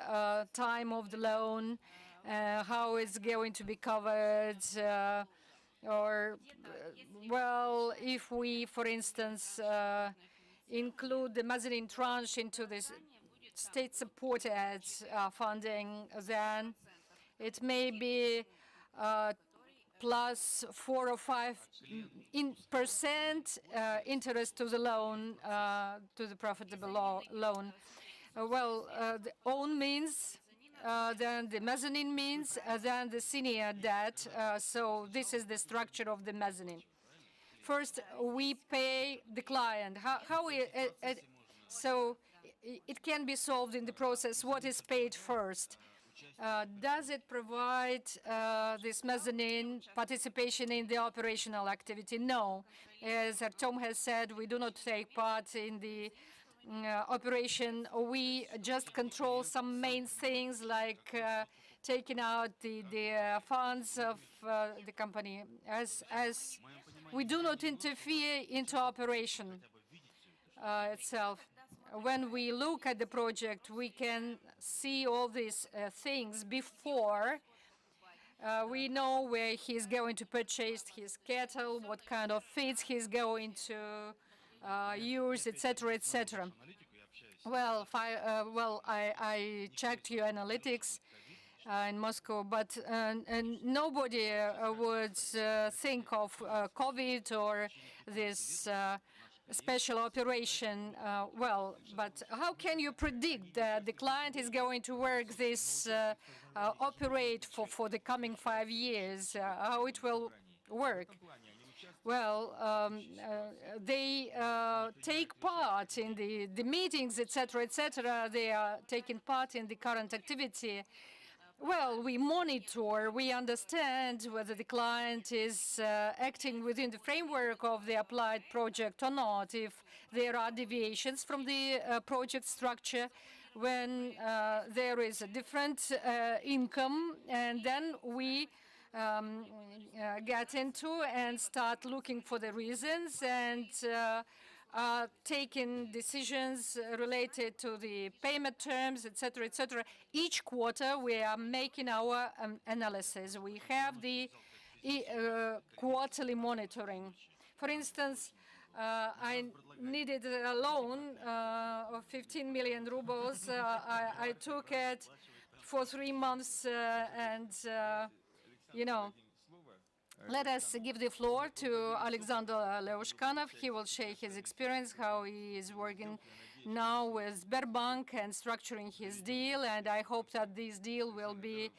time of the loan, how it's going to be covered, well, if we, for instance, include the mezzanine tranche into this state-supported funding, then it may be plus 4 or 5% interest to the loan, to the profitable loan. The own means, then the mezzanine means, then the senior debt. So this is the structure of the mezzanine. First, we pay the client. So it can be solved in the process. What is paid first? Does it provide this mezzanine participation in the operational activity? No. As Artem has said, we do not take part in the operation. We just control some main things like taking out the funds of the company. As we do not interfere into operation itself. When we look at the project, we can see all these things before. We know where he's going to purchase his cattle, what kind of feeds he's going to use, etc., etc. Well, I checked your analytics in Moscow, but nobody would think of COVID or this special operation. Well, but how can you predict that the client is going to work this operate for the coming 5 years? How it will work? Well, they take part in the meetings, etc., etc. They are taking part in the current activity. Well, we monitor, we understand whether the client is acting within the framework of the applied project or not, if there are deviations from the project structure, when there is a different income, and then we get into and start looking for the reasons and taking decisions related to the payment terms, etc., etc. Each quarter, we are making our analysis. We have the quarterly monitoring. For instance, I needed a loan of 15 million rubles. I took it for 3 months, and you know. Let us give the floor to Alexander Leushkanov. He will share his experience, how he is working now with Sberbank and structuring his deal, and I hope that this deal will be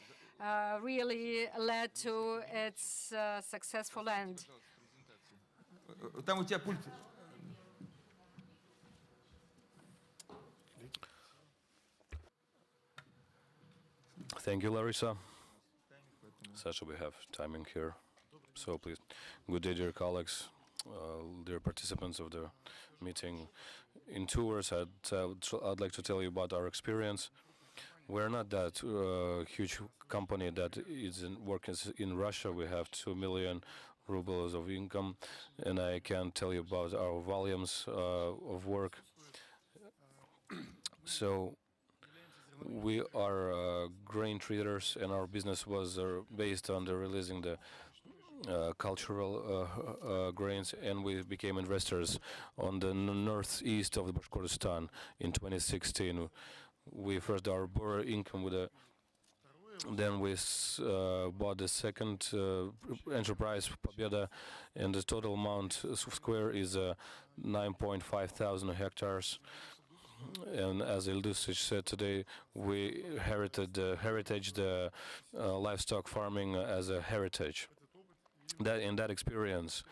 really led to its successful end. Там у тебя пульт. Thank you, Larissa. Sasha, we have timing here. So please, good day, dear colleagues, dear participants of the meeting. In 2 words, I'd like to tell you about our experience. We're not that huge company that is working in Russia. We have 2 million rubles of income, and I can tell you about our volumes of work. So we are grain traders, and our business was based on releasing the cultural grains, and we became investors on the northeast of the Bashkortostan in 2016. We first our bore income with a, then we bought the second enterprise, Pobeda, and the total amount square is 9.5 thousand hectares. And as Ildusich said today, we inherited the livestock farming as a heritage. In that experience,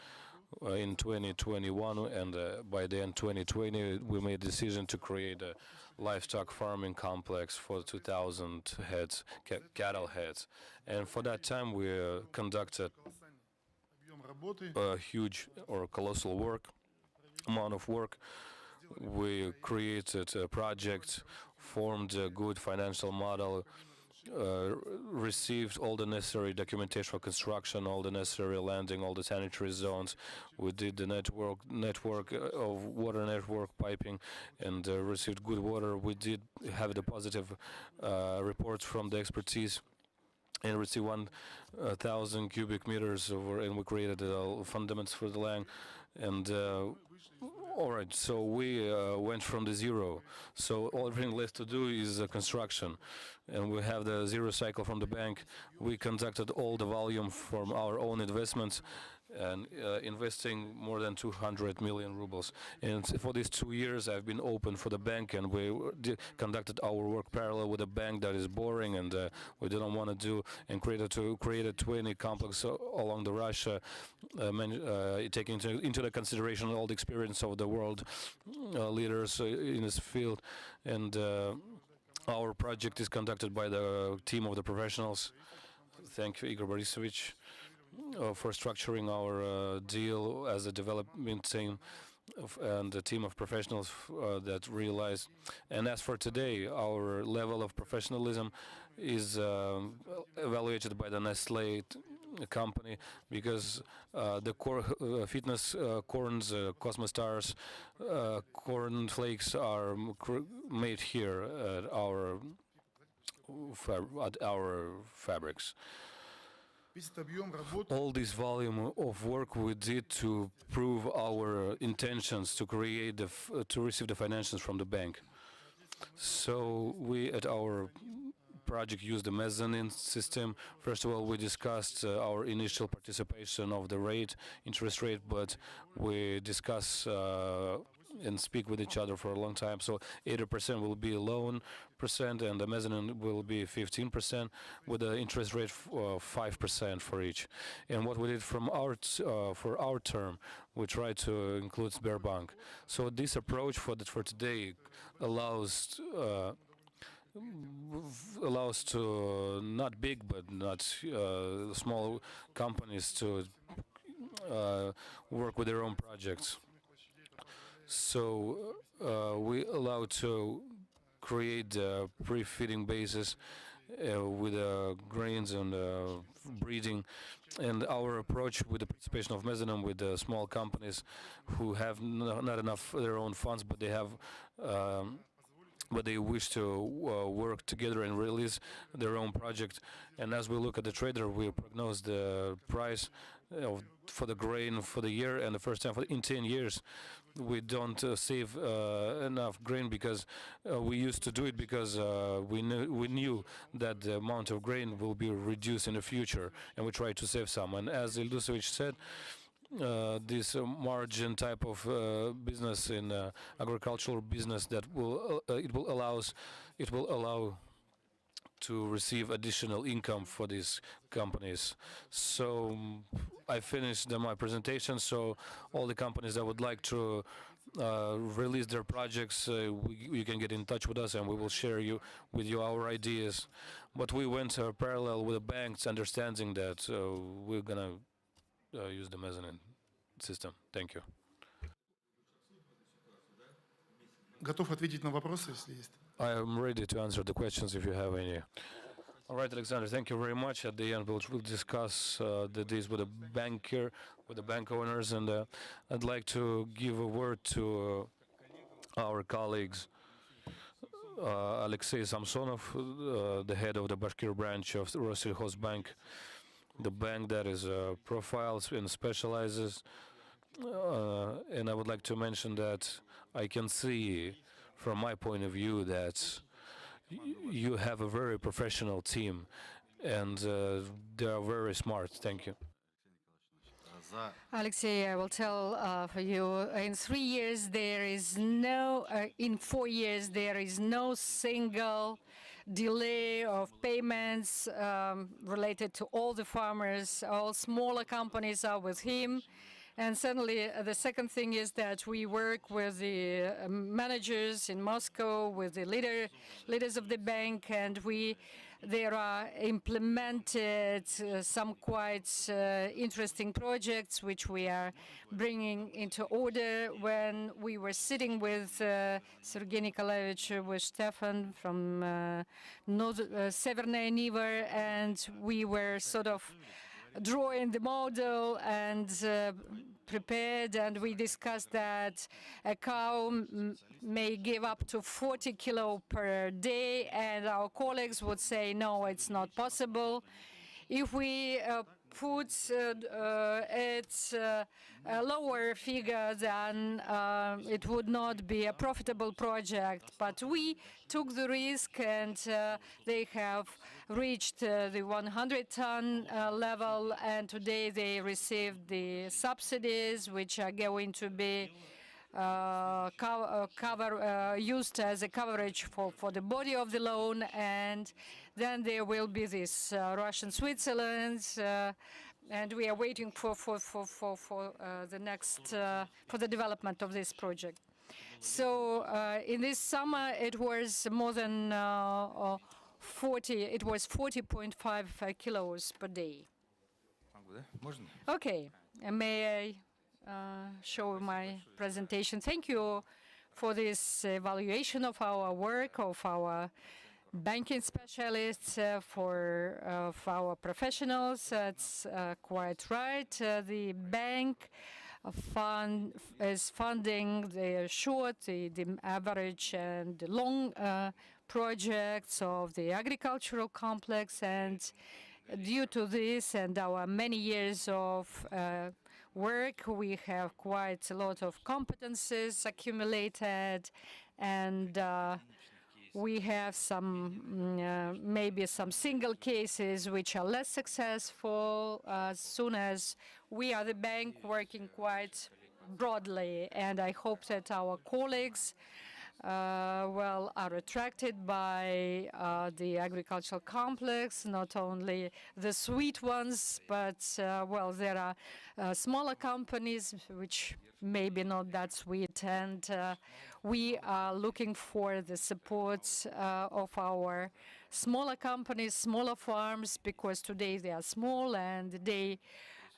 in 2021 and by the end 2020, we made a decision to create a livestock farming complex for 2,000 heads, cattle heads. And for that time, we conducted a huge or colossal amount of work. We created a project, formed a good financial model, received all the necessary documentation for construction, all the necessary landing, all the sanitary zones. We did the network of water network piping, and received good water. We did have the positive reports from the expertise, and received 1,000 cubic meters over, and we created the fundamentals for the land. And all right, so we went from the zero. So everything left to do is construction. And we have the zero cycle from the bank. We conducted all the volume from our own investments, and investing more than 200 million rubles. And for these 2 years, I've been open for the bank, and we conducted our work parallel with a bank that is boring, and we didn't want to do, and created 20 complexes along the Russia, taking into the consideration all the experience of the world leaders in this field. And our project is conducted by the team of the professionals. Thank you, Igor Borisovich, for structuring our deal as a development team and a team of professionals that realize. And as for today, our level of professionalism is evaluated by the Nestle company, because the fitness corns, Cosmo Stars, corn flakes are made here at our fabrics. All this volume of work we did to prove our intentions to create to receive the financials from the bank. So we, at our project use the mezzanine system. First of all, we discussed our initial participation of the interest rate, but we discuss and speak with each other for a long time. So 80% will be loan percent, and the mezzanine will be 15%, with the interest rate 5% for each. And what we did from for our term, we tried to include Sberbank. So this approach for today allows to not big but not small companies to work with their own projects. So we allow to create pre-feeding bases with grains and breeding, and our approach with the participation of mezzanine with small companies who have not enough their own funds, but they have but they wish to work together and release their own project. And as we look at the trader, we prognose the price for the grain for the year, and the first time in 10 years we don't save enough grain, because we used to do it because we knew that the amount of grain will be reduced in the future, and we try to save some. And as Ildusovic said, this margin type of business in agricultural business that will allow to receive additional income for these companies. So I finished my presentation. So all the companies that would like to release their projects, you can get in touch with us, and we will share with you our ideas. But we went parallel with the banks, understanding that we're gonna use the mezzanine system. Thank you. Готов ответить на вопросы, если есть. I am ready to answer the questions if you have any. All right, Alexander, thank you very much. At the end, we'll discuss this with the banker, with the bank owners, and I'd like to give a word to our colleagues, Alexei Samsonov, the head of the Bashkir branch of the Rossельхозbank, the bank that is profiles and specializes. And I would like to mention that I can see, from my point of view, that you have a very professional team, and they are very smart. Thank you. Alexei, I will tell for you, in 3 years there is no, in 4 years there is no single delay of payments related to all the farmers. All smaller companies are with him. And certainly, the second thing is that we work with the managers in Moscow, with the leaders of the bank, and there are implemented some quite interesting projects which we are bringing into order. When we were sitting with Sergei Nikolaevich, with Stefan from Severnaya Niva, and we were sort of drawing the model and prepared, and we discussed that a cow may give up to 40 kilo per day, and our colleagues would say, no, it's not possible. If we put it a lower figure, then it would not be a profitable project. But we took the risk, and they have reached the 100-ton level, and today they received the subsidies, which are going to be used as a coverage for the body of the loan. And then there will be this Russian Switzerland, and we are waiting for the next for the development of this project. So in this summer it was more than 40.5 kilos per day. Okay, may I show my presentation? Thank you for this evaluation of our work, of our banking specialists, for our professionals. That's quite right. The bank is funding the short, the average, and the long projects of the agricultural complex. And due to this and our many years of work, we have quite a lot of competences accumulated, and We have some, maybe some single cases which are less successful, as soon as we are the bank working quite broadly. And I hope that our colleagues are attracted by the agricultural complex, not only the sweet ones, but, there are smaller companies which maybe not that sweet. And we are looking for the support of our smaller companies, smaller farms, because today they are small and the day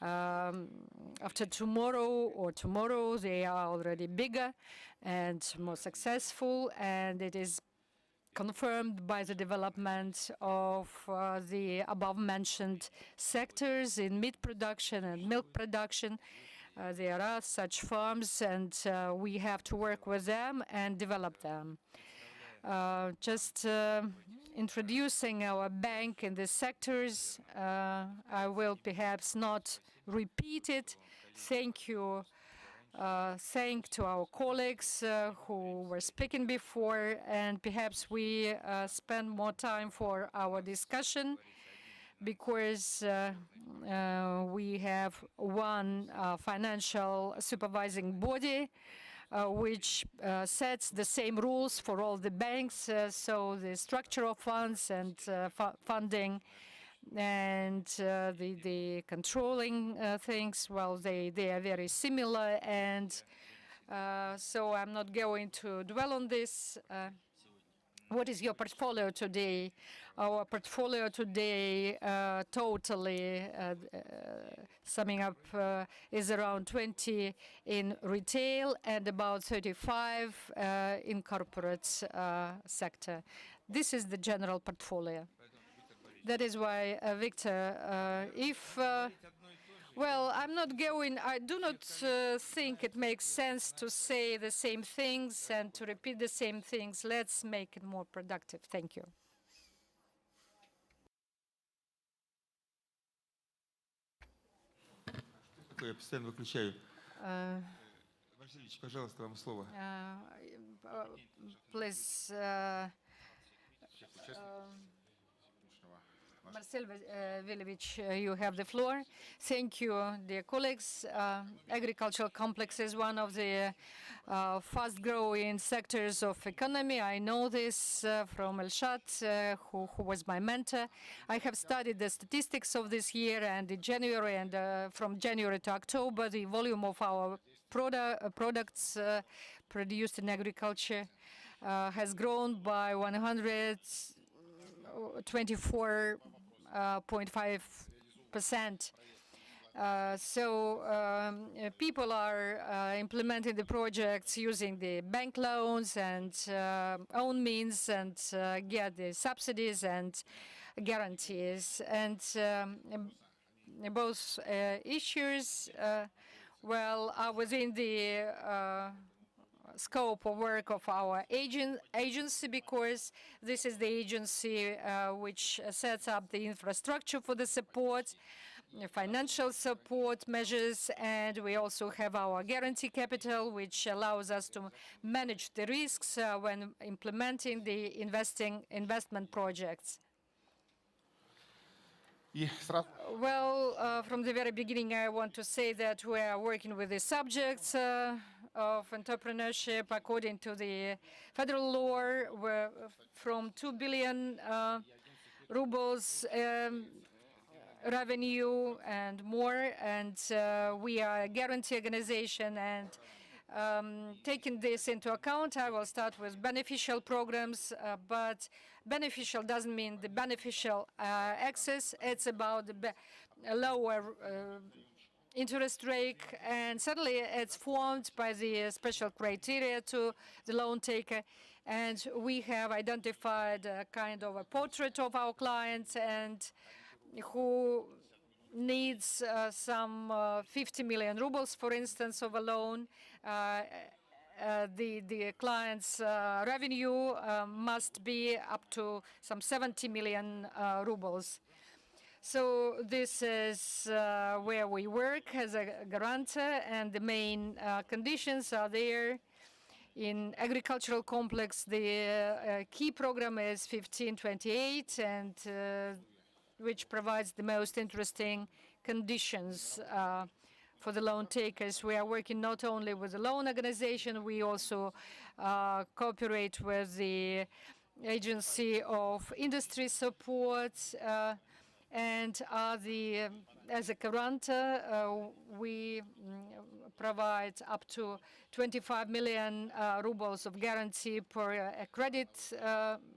after tomorrow or tomorrow they are already bigger and more successful, and it is confirmed by the development of the above-mentioned sectors in meat production and milk production. There are such farms, and we have to work with them and develop them. Just introducing our bank in the sectors, I will perhaps not repeat it. Thank you. Thank to our colleagues who were speaking before, and perhaps we spend more time for our discussion, because we have one financial supervising body which sets the same rules for all the banks. So the structure of funds and funding and the controlling things, they are very similar. And so I'm not going to dwell on this. What is your portfolio today? Our portfolio today, totally summing up, is around 20 in retail and about 35 in corporate sector. This is the general portfolio. That is why, Victor, I do not think it makes sense to say the same things and to repeat the same things. Let's make it more productive. Thank you. Я постоянно выключаю. Васильевич, пожалуйста, вам слово. Please, Marcel Vilevich, you have the floor. Thank you, dear colleagues. Agricultural complex is one of the fast-growing sectors of economy. I know this from Elshad, who was my mentor. I have studied the statistics of this year, and in January, and from January to October, the volume of our products produced in agriculture has grown by 124.5%. People are implementing the projects using the bank loans and own means, and get the subsidies and guarantees. And both issues are within the scope of work of our agency, because this is the agency which sets up the infrastructure for the support, financial support measures, and we also have our guarantee capital, which allows us to manage the risks when implementing the investment projects. From the very beginning, I want to say that we are working with the subjects of entrepreneurship according to the federal law, where from 2 billion rubles revenue and more, and we are a guarantee organization. And taking this into account, I will start with beneficial programs, but beneficial doesn't mean the beneficial access. It's about the lower interest rate, and certainly it's formed by the special criteria to the loan taker. And we have identified a kind of a portrait of our clients, and who needs some 50 million rubles, for instance, of a loan. The client's revenue must be up to some 70 million rubles. So this is where we work as a guarantor, and the main conditions are there. In agricultural complex, the key program is 1528, and which provides the most interesting conditions for the loan takers. We are working not only with the loan organization, we also cooperate with the Agency of Industry Support, and as a guarantor, we provide up to 25 million rubles of guarantee per a credit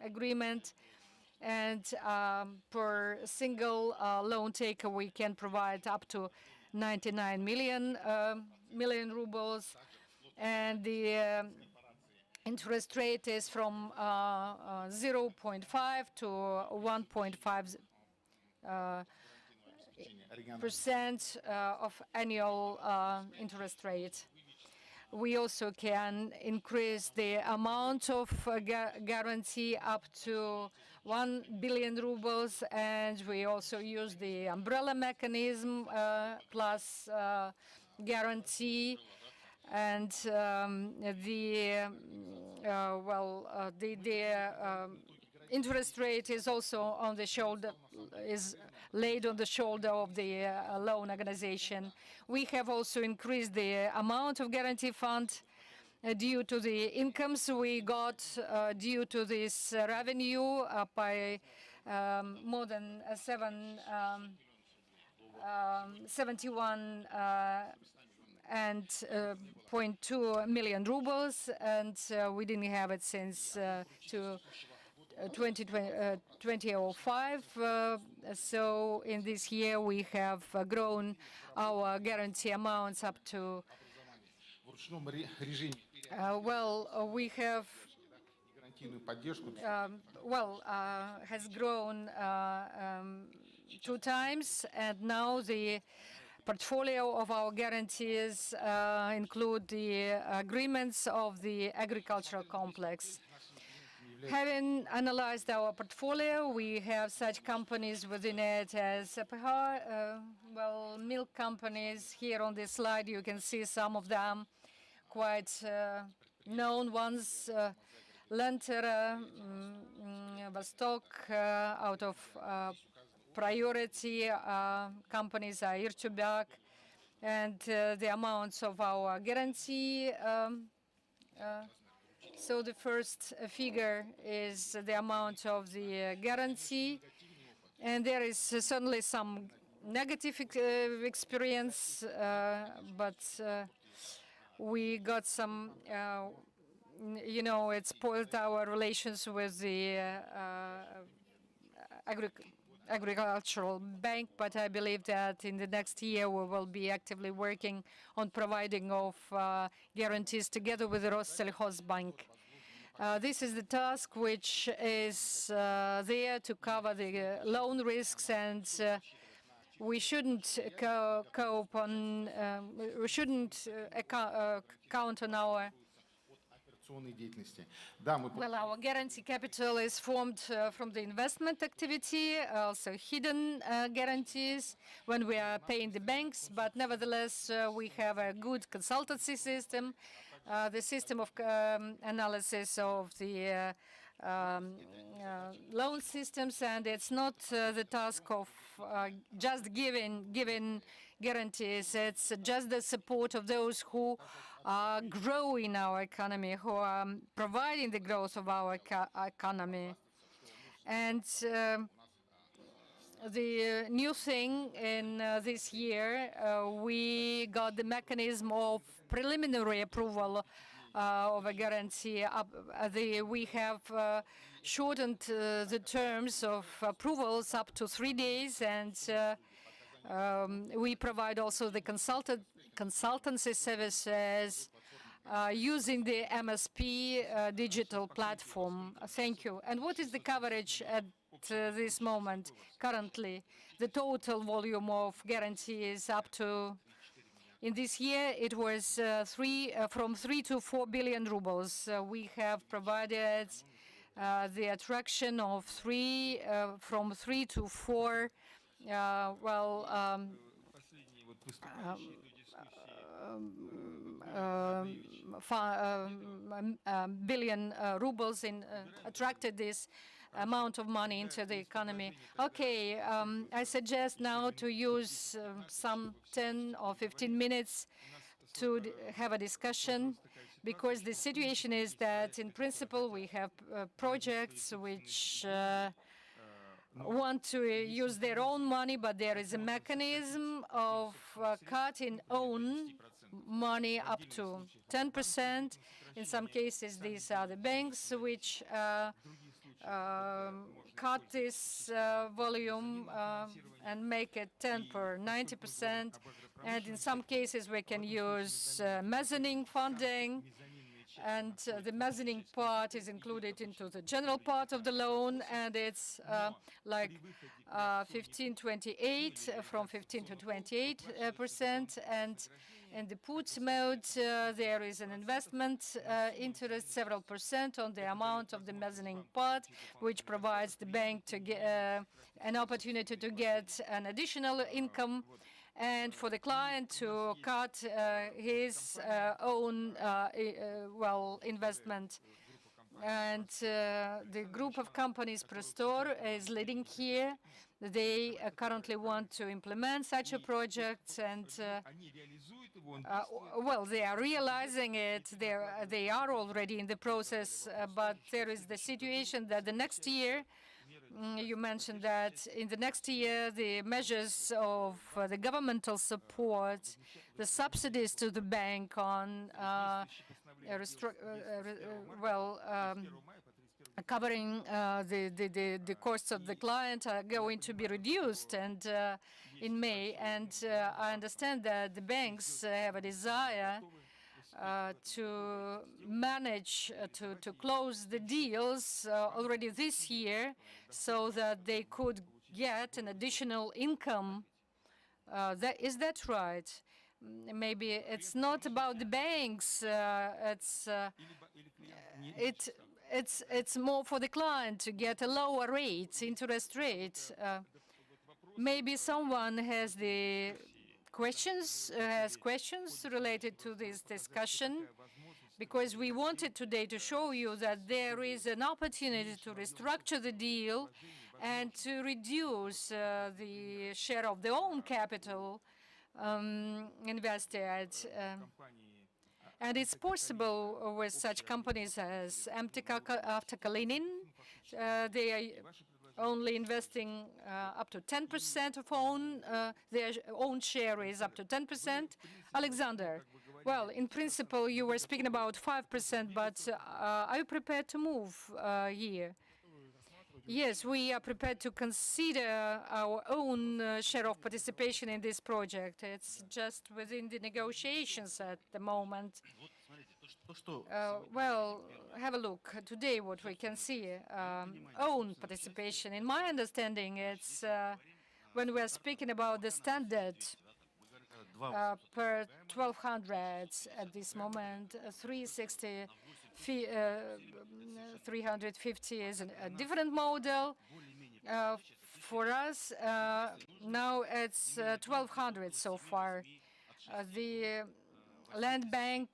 agreement, and per single loan taker we can provide up to 99 million rubles, and the interest rate is from 0.5 to 1.5% of annual interest rate. We also can increase the amount of guarantee up to 1 billion rubles, and we also use the umbrella mechanism plus guarantee, and the interest rate is also on the shoulder, is laid on the shoulder of the loan organization. We have also increased the amount of guarantee fund due to the incomes we got due to this revenue by more than 71 and 0.2 million rubles, and we didn't have it since 2005. So in this year we have grown our guarantee amounts up to we have has grown 2 times, and now the portfolio of our guarantees include the agreements of the agricultural complex. Having analyzed our portfolio, we have such companies within it as milk companies. Here on this slide you can see some of them, quite known ones. Lentera, Vostok, out of priority companies are Irtubyak, and the amounts of our guarantee. So the first figure is the amount of the guarantee, and there is certainly some negative experience, but we got some, it spoiled our relations with the agricultural bank, but I believe that in the next year we will be actively working on providing of guarantees together with the Rossельхозbank. This is the task which is there to cover the loan risks, and we shouldn't count on our our guarantee capital is formed from the investment activity, also hidden guarantees when we are paying the banks, but nevertheless we have a good consultancy system, the system of analysis of the loan systems, and it's not the task of just giving guarantees, it's just the support of those who are growing our economy, who are providing the growth of our economy. And the new thing in this year, we got the mechanism of preliminary approval of a guarantee. We have shortened the terms of approvals up to 3 days, and we provide also the consultancy services using the MSP digital platform. Thank you. And what is the coverage at this moment? Currently, the total volume of guarantees up to, in this year, it was from 3 to 4 billion rubles. We have provided the attraction of from 3 to 4 billion rubles attracted this amount of money into the economy. Okay, I suggest now to use some 10 or 15 minutes to have a discussion, because the situation is that, in principle, we have projects which want to use their own money, but there is a mechanism of cutting own money up to 10%. In some cases, these are the banks which cut this volume and make it 10 per 90%. And in some cases, we can use mezzanine funding, and the mezzanine part is included into the general part of the loan, and it's like 15-28, from 15 to 28%. And in the put mode, there is an investment interest, several percent on the amount of the mezzanine part, which provides the bank to get an opportunity to get an additional income, and for the client to cut his own investment. And the group of companies Prostor is leading here. They currently want to implement such a project, and well, they are realizing it. They are already in the process, but there is the situation that the next year, you mentioned that in the next year, the measures of the governmental support, the subsidies to the bank on covering the costs of the client are going to be reduced, and in May. And I understand that the banks have a desire to manage to close the deals already this year, so that they could get an additional income. Is that right? Maybe it's not about the banks. It's more for the client to get a lower rate, interest rate. Maybe someone has questions related to this discussion, because we wanted today to show you that there is an opportunity to restructure the deal and to reduce the share of their own capital invested. And it's possible with such companies as after Kalinin. They are only investing up to 10% of their own share is up to 10%. Alexander, well, in principle, you were speaking about 5%, but are you prepared to move here? Yes, we are prepared to consider our own share of participation in this project. It's just within the negotiations at the moment. Well, have a look. Today, what we can see, own participation. In my understanding, it's when we are speaking about the standard per 1,200 at this moment, 350 is a different model. For us, now it's 1,200 so far. The land bank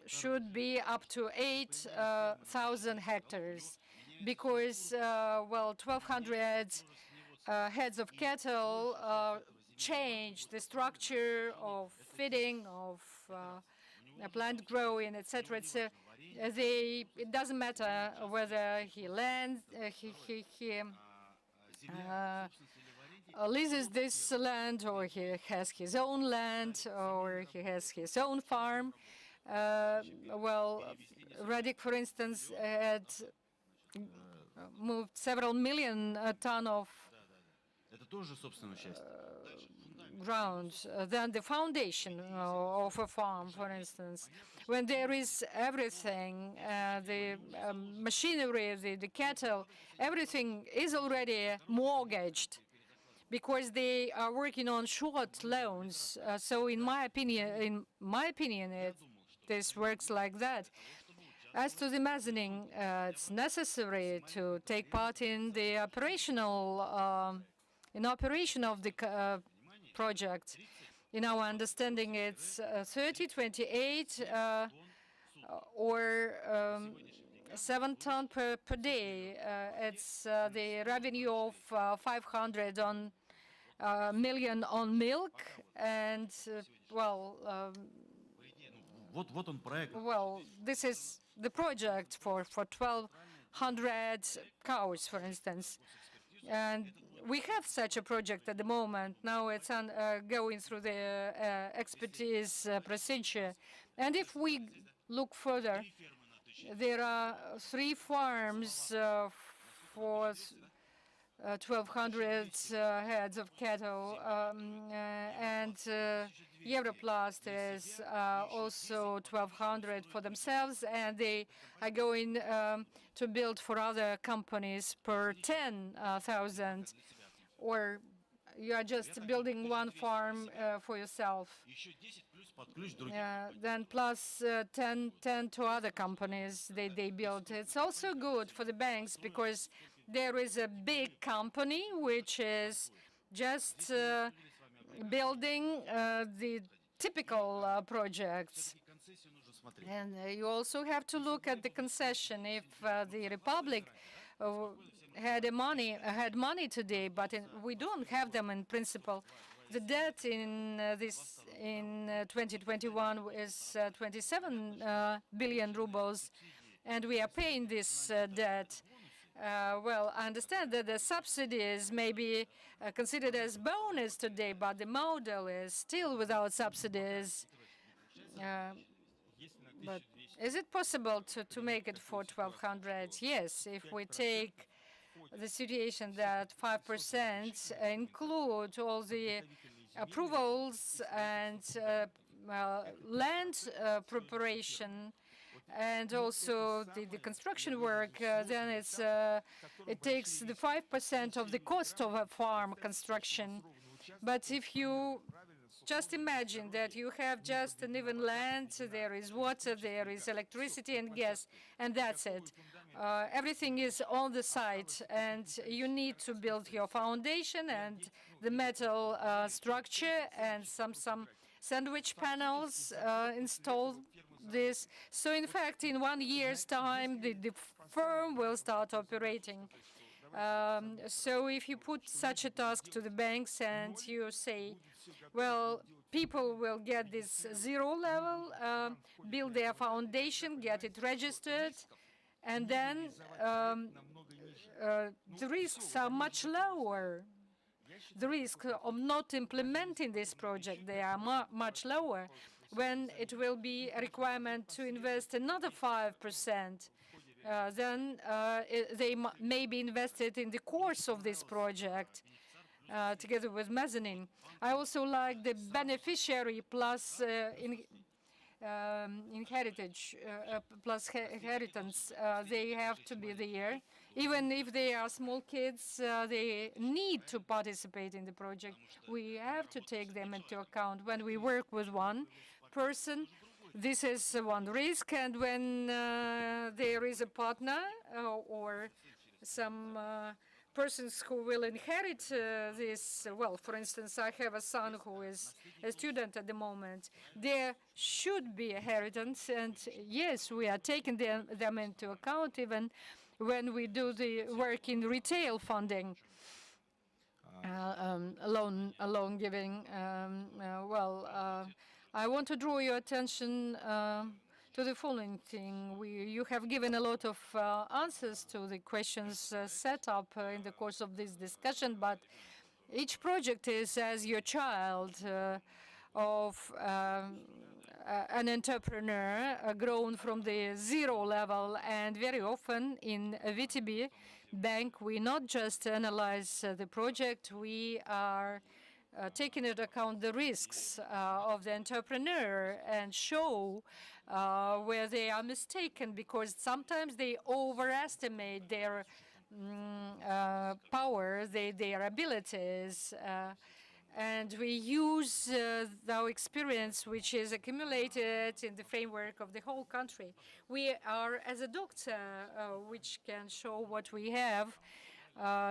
should be up to 8,000 hectares, because, well, 1,200 heads of cattle change the structure of feeding, of plant growing, etc. It doesn't matter whether he leases this land, or he has his own land, or he has his own farm. Well, Radic, for instance, had moved several million tons of ground. Then the foundation of a farm, for instance, when there is everything, the machinery, the cattle, everything is already mortgaged, because they are working on short loans. So in my opinion, this works like that. As to the mezzanine, it's necessary to take part in the operation of the project. in our understanding, it's 30, 28, or 7 tons per day. It's the revenue of 500 million on milk, and well, this is the project for 1,200 cows, for instance. And we have such a project at the moment. Now it's going through the expertise procedure. And if we look further, there are 3 farms for 1,200 heads of cattle, and Europlast is also 1,200 for themselves, and they are going to build for other companies per 10,000, or you are just building 1 farm for yourself. Then plus 10 to other companies they build. It's also good for the banks because there is a big company which is just building the typical projects. And you also have to look at the concession. If the Republic had money today, but we don't have them in principle. The debt in 2021 is 27 billion rubles, and we are paying this debt. Well, I understand that the subsidies may be considered as bonus today, but the model is still without subsidies. But is it possible to make it for 1,200? Yes, if we take the situation that 5% include all the approvals and land preparation, and also the construction work, then it takes the 5% of the cost of a farm construction. But if you just imagine that you have just an even land, there is water, there is electricity and gas, and that's it. Everything is on the site, and you need to build your foundation and the metal structure and some sandwich panels installed this. So in fact, in 1 year's time, the firm will start operating. So if you put such a task to the banks and you say, well, people will get this 0 level, build their foundation, get it registered, and then the risks are much lower. The risk of not implementing this project, they are much lower when it will be a requirement to invest another 5%. Then they may be invested in the course of this project together with mezzanine. I also like the beneficiary plus inheritance. They have to be there. Even if they are small kids, they need to participate in the project. We have to take them into account. When we work with one person, this is one risk, and when there is a partner or some persons who will inherit this, well, for instance, I have a son who is a student at the moment. There should be inheritance, and yes, we are taking them into account even when we do the work in retail funding, loan giving. I want to draw your attention to the following thing. You have given a lot of answers to the questions set up in the course of this discussion, but each project is as your child of an entrepreneur grown from the 0 level, and very often in a VTB bank, we not just analyze the project, we are taking into account the risks of the entrepreneur and show where they are mistaken, because sometimes they overestimate their power, their abilities, and we use our experience, which is accumulated in the framework of the whole country. We are, as a doctor, which can show what we have,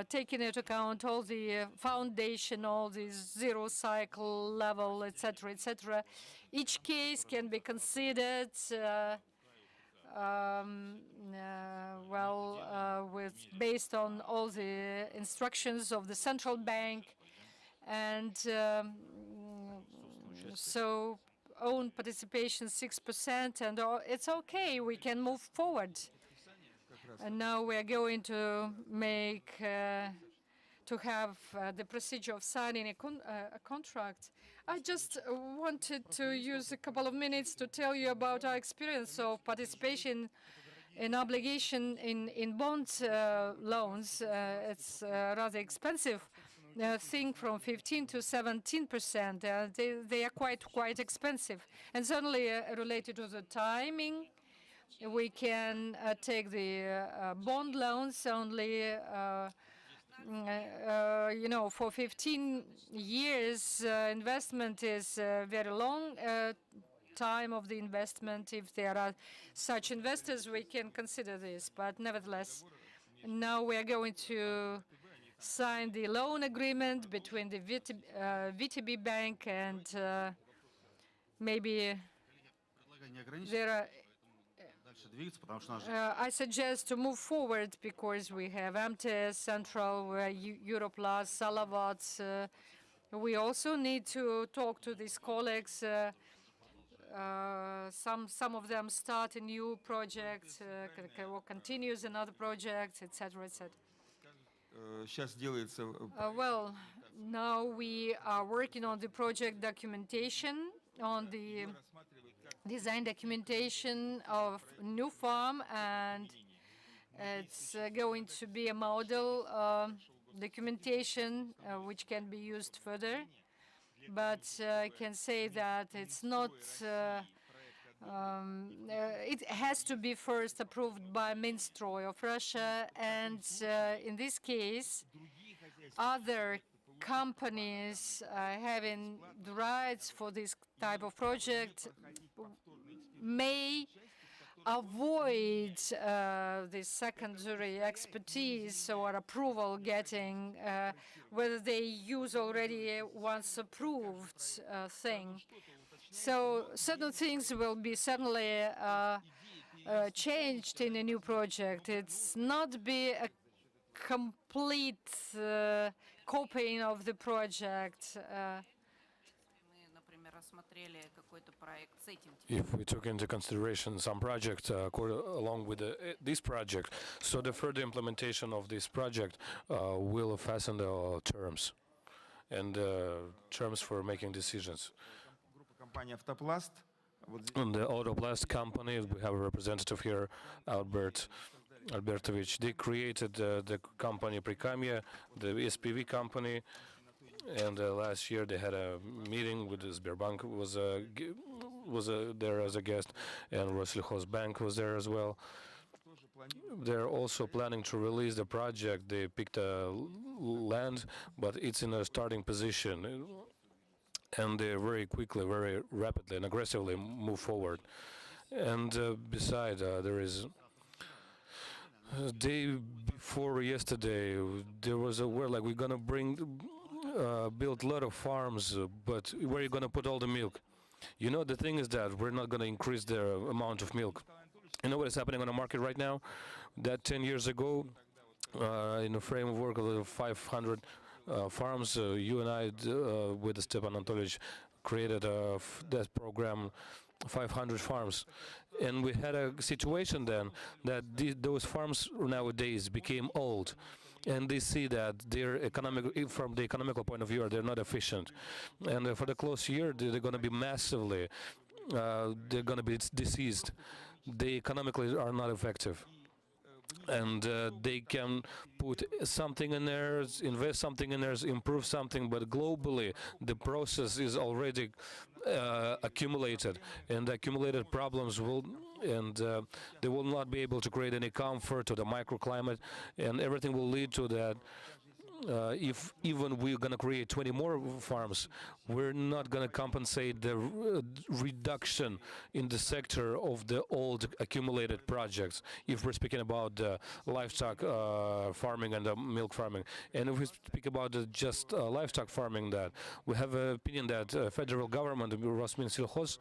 taking into account all the foundation, all the zero cycle level, etc., etc. Each case can be considered based on all the instructions of the central bank, and so own participation 6%, and it's okay. We can move forward. And now we are going to make to have the procedure of signing a contract. I just wanted to use a couple of minutes to tell you about our experience of participation in obligation in bond loans. It's rather expensive thing, from 15 to 17%. They are quite expensive, and certainly related to the timing. We can take the bond loans only, for 15 years. Investment is very long time of the investment. If there are such investors, we can consider this. But nevertheless, now we are going to sign the loan agreement between the VTB Bank and maybe there are. I suggest to move forward because we have MTS, Central, Europlus, Salavat. We also need to talk to these colleagues. Some of them start a new project or continues another project, etc., etc. Well, now we are working on the project documentation, on the design documentation of new farm, and it's going to be a model documentation which can be used further. But I can say that it's not. It has to be first approved by Minstroi of Russia, and in this case, other companies having the rights for this type of project may avoid the secondary expertise or approval getting, whether they use already once approved thing. So certain things will be suddenly changed in a new project. It's not be a complete copying of the project. If we took into consideration some project along with this project, so the further implementation of this project will fasten the terms and terms for making decisions. And the Autoplast company, we have a representative here, Albertovich. They created the company Prikamya, the SPV company, and last year they had a meeting with the Sberbank was there as a guest, and Bank was there as well. They're also planning to release the project. They picked land, but it's in a starting position, and they very quickly, very rapidly and aggressively move forward. And besides, there is day before yesterday, there was a word like we're gonna build a lot of farms, but where are you gonna put all the milk? You know, the thing is that we're not gonna increase the amount of milk. You know what is happening on the market right now? That 10 years ago, in the framework of the 500 farms, you and I, with Stepan Anatolyevich, created that program, 500 farms. And we had a situation then that those farms nowadays became old, and they see that they're from the economical point of view, they're not efficient. And for the close year, they're going to be massively, they're going to be deceased. They economically are not effective. And they can put something in there, invest something in there, improve something, but globally the process is already accumulated, and the accumulated problems they will not be able to create any comfort to the microclimate, and everything will lead to that if even we're going to create 20 more farms, we're not going to compensate the reduction in the sector of the old accumulated projects, if we're speaking about livestock farming and milk farming. And if we speak about just livestock farming, that we have an opinion that federal government, Rosminсельхоз,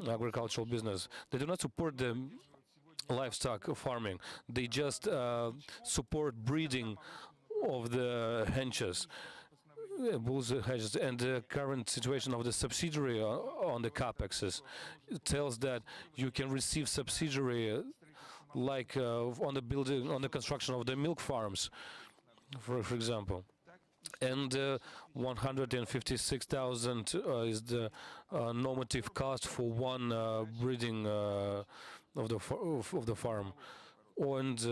agricultural business, they do not support the livestock farming. They just support breeding of the henches, bulls hedges, and the current situation of the subsidiary on the capexes tells that you can receive subsidiary like on the building, on the construction of the milk farms, for example. And 156,000 is the normative cost for one breeding of the farm, and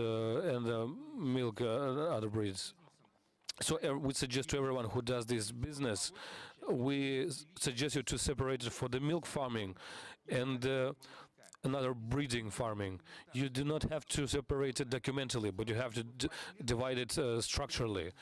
milk other breeds. So we suggest to everyone who does this business, we suggest you to separate it for the milk farming and another breeding farming. You do not have to separate it documentally, but you have to divide it structurally.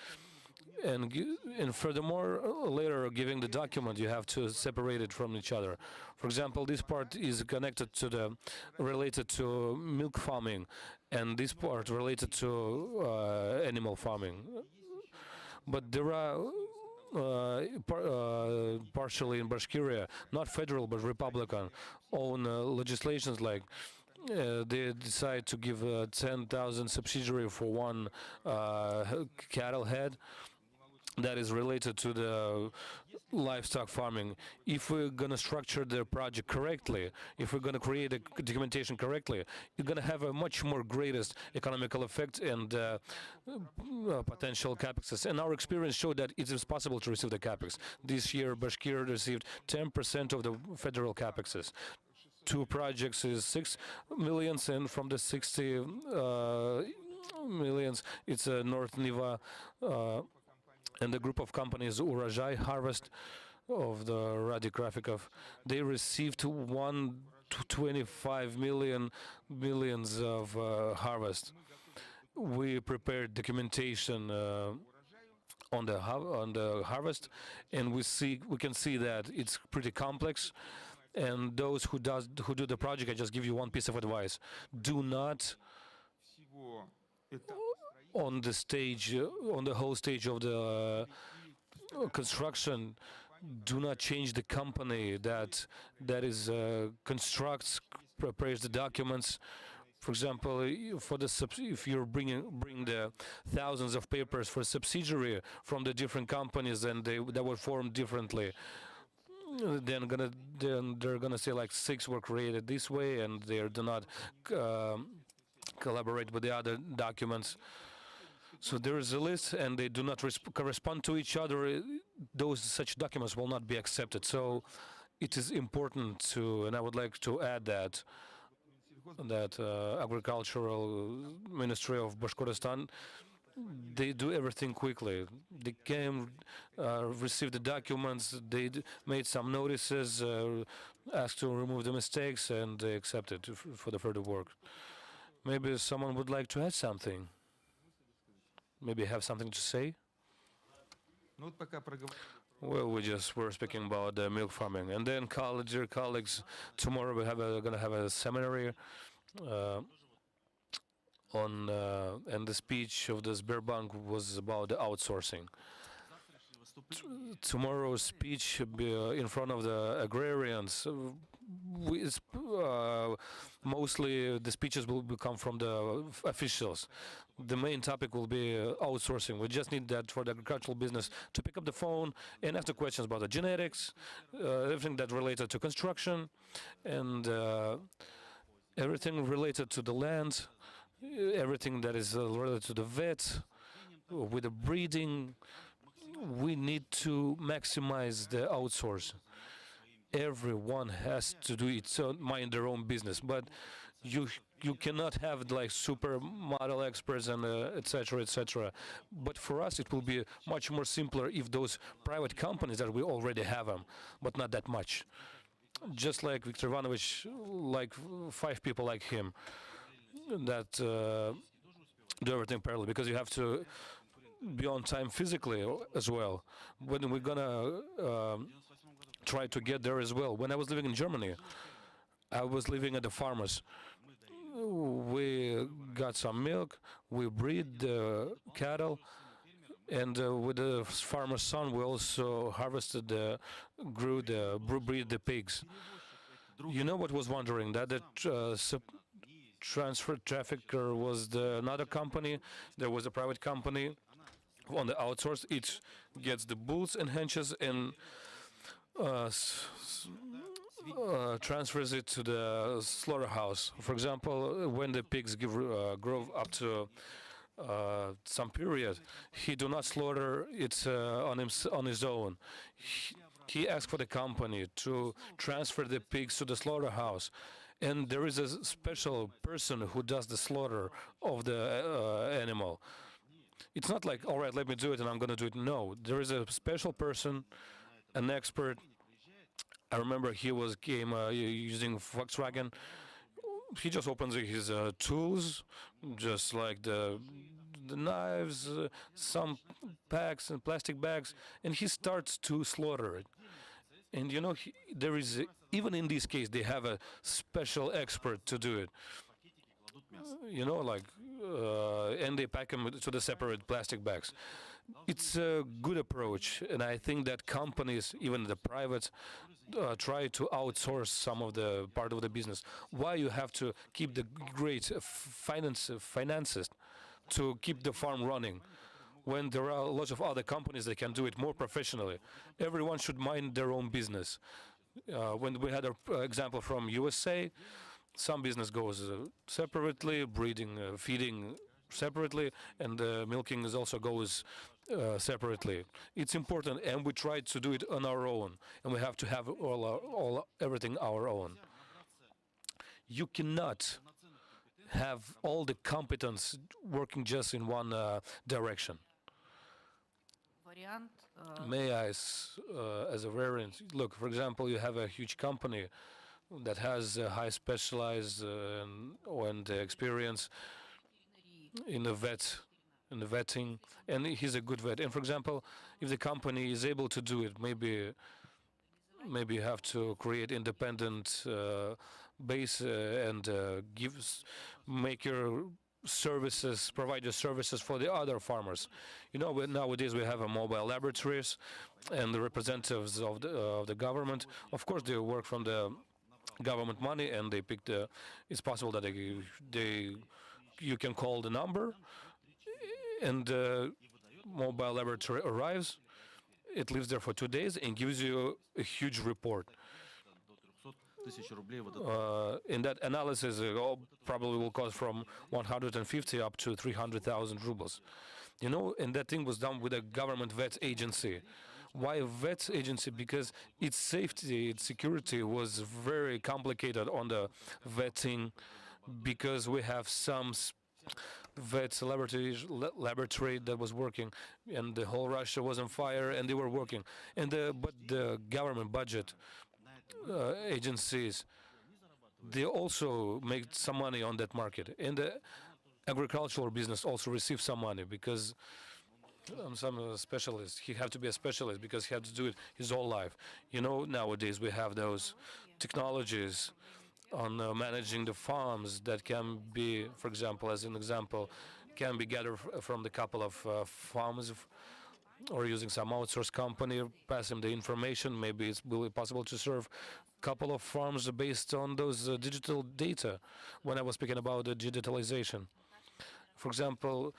And furthermore, later giving the document, you have to separate it from each other. For example, this part is connected to related to milk farming, and this part related to animal farming. But there are partially in Bashkiria, not federal but Republican, own legislations like they decide to give 10,000 subsidiary for one cattle head that is related to the livestock farming. If we're going to structure the project correctly, if we're going to create a documentation correctly, you're going to have a much more greatest economical effect and potential capexes. And our experience showed that it is possible to receive the capex. This year, Bashkir received 10% of the federal capexes. 2 projects is 6 millions, and from the 60 millions, it's North Niva, and the group of companies Urajai Harvest of the Radi Grafikov, they received 125 millions of harvest. We prepared documentation on the harvest, and we can see that it's pretty complex. And those who do the project, I just give you one piece of advice: do not on the whole stage of the construction, do not change the company that is constructs, prepares the documents. For example, if you're bring the thousands of papers for subsidiary from the different companies, and that were formed differently, then they're gonna say like 6 were created this way, and they do not collaborate with the other documents. So there is a list, and they do not correspond to each other. Such documents will not be accepted. So it is important to, and I would like to add that Agricultural Ministry of Bashkortostan, they do everything quickly. They came, received the documents, they made some notices, asked to remove the mistakes, and they accepted for the further work. Maybe someone would like to add something. Maybe have something to say? Well, we just were speaking about milk farming. And then, dear colleagues, tomorrow we're going to have a seminar on, and the speech of the Sberbank was about the outsourcing. Tomorrow's speech in front of the agrarians, mostly the speeches will come from the officials. The main topic will be outsourcing. We just need that for the agricultural business to pick up the phone and ask the questions about the genetics, everything that related to construction, and everything related to the land, everything that is related to the vet, with the breeding. We need to maximize the outsource. Everyone has to do it, mind their own business, but you cannot have like super model experts and etc. etc. But for us, it will be much more simpler if those private companies that we already have them, but not that much. Just like Viktor Ivanovich, like 5 people like him that do everything parallel, because you have to be on time physically as well. When we're gonna try to get there as well. When I was living in Germany, I was living at the farmers. We got some milk, we breed the cattle, and with the farmer's son, we also harvested, breed the pigs. You know what was wondering? That the transfer trafficker was another company. There was a private company on the outsource. It gets the bulls and henches and transfers it to the slaughterhouse. For example, when the pigs grow up to some period, he do not slaughter it on his own. He asks for the company to transfer the pigs to the slaughterhouse. And there is a special person who does the slaughter of the animal. It's not like, all right, let me do it and I'm going to do it. No, there is a special person, an expert. I remember he came using Volkswagen. He just opens his tools, just like the knives, some packs and plastic bags, and he starts to slaughter it. And you know, there is, even in this case, they have a special expert to do it. You know, like, and they pack them to the separate plastic bags. It's a good approach, and I think that companies, even the private, try to outsource some of the part of the business. Why you have to keep the great finances to keep the farm running, when there are lots of other companies that can do it more professionally? Everyone should mind their own business. When we had an example from USA, some business goes separately, breeding, feeding separately, and milking also goes separately. It's important, and we try to do it on our own, and we have to have everything our own. You cannot have all the competence working just in one direction. May I, as a variant, look, for example, you have a huge company that has high specialized and experience in the vetting, and he's a good vet. And for example, if the company is able to do it, maybe you have to create independent base and make your services, provide your services for the other farmers. You know, nowadays we have mobile laboratories and the representatives of the government. Of course, they work from the government money, and they pick the. It's possible that you can call the number, and the mobile laboratory arrives. It lives there for 2 days and gives you a huge report. In that analysis, probably will cost from 150 up to 300,000 rubles. You know, and that thing was done with a government vet agency. Why a vet agency? Because its safety, its security was very complicated on the vetting, because we have some vet laboratory that was working, and the whole Russia was on fire, and they were working. And but the government budget agencies, they also make some money on that market, and the agricultural business also receives some money, because some specialist, he had to be a specialist because he had to do it his whole life. You know, nowadays we have those technologies on managing the farms that can be, for example, as an example, can be gathered from the couple of farms, or using some outsourced company, pass him the information. Maybe it will be possible to serve a couple of farms based on those digital data. When I was speaking about the digitalization, for example,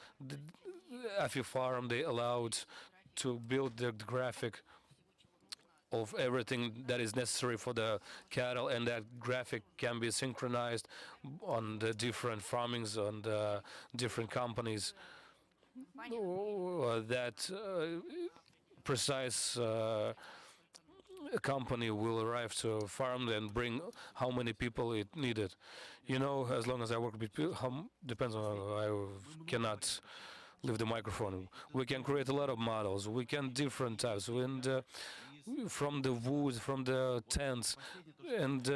Afi farm, they allowed to build the graphic of everything that is necessary for the cattle, and that graphic can be synchronized on the different farmings, on the different companies. That precise company will arrive to a farm and bring how many people it needed. You know, as long as I work with people, depends on, I cannot leave the microphone. We can create a lot of models. We can different types, and from the wood, from the tents, and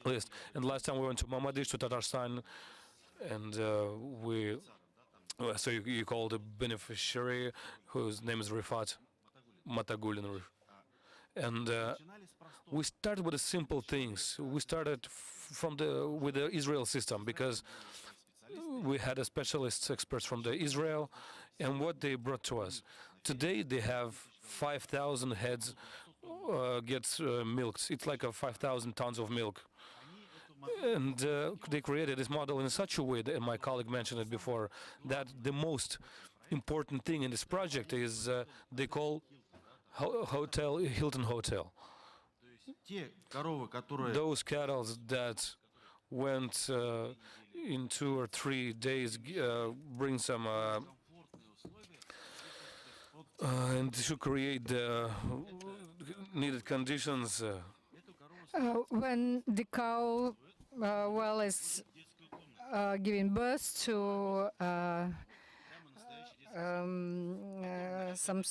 list. And last time we went to Mamadish, to Tatarstan, and we So you call the beneficiary, whose name is Rifat Matagulin. And we started with the simple things. We started with the Israel system, because we had a specialist experts from the Israel, and what they brought to us. Today they have 5,000 heads gets milked. It's like 5,000 tons of milk. And they created this model in such a way, and my colleague mentioned it before, that the most important thing in this project is they call hotel Hilton Hotel. Those cattle that went in 2 or 3 days bring some and to create the needed conditions. When the cow is giving birth to some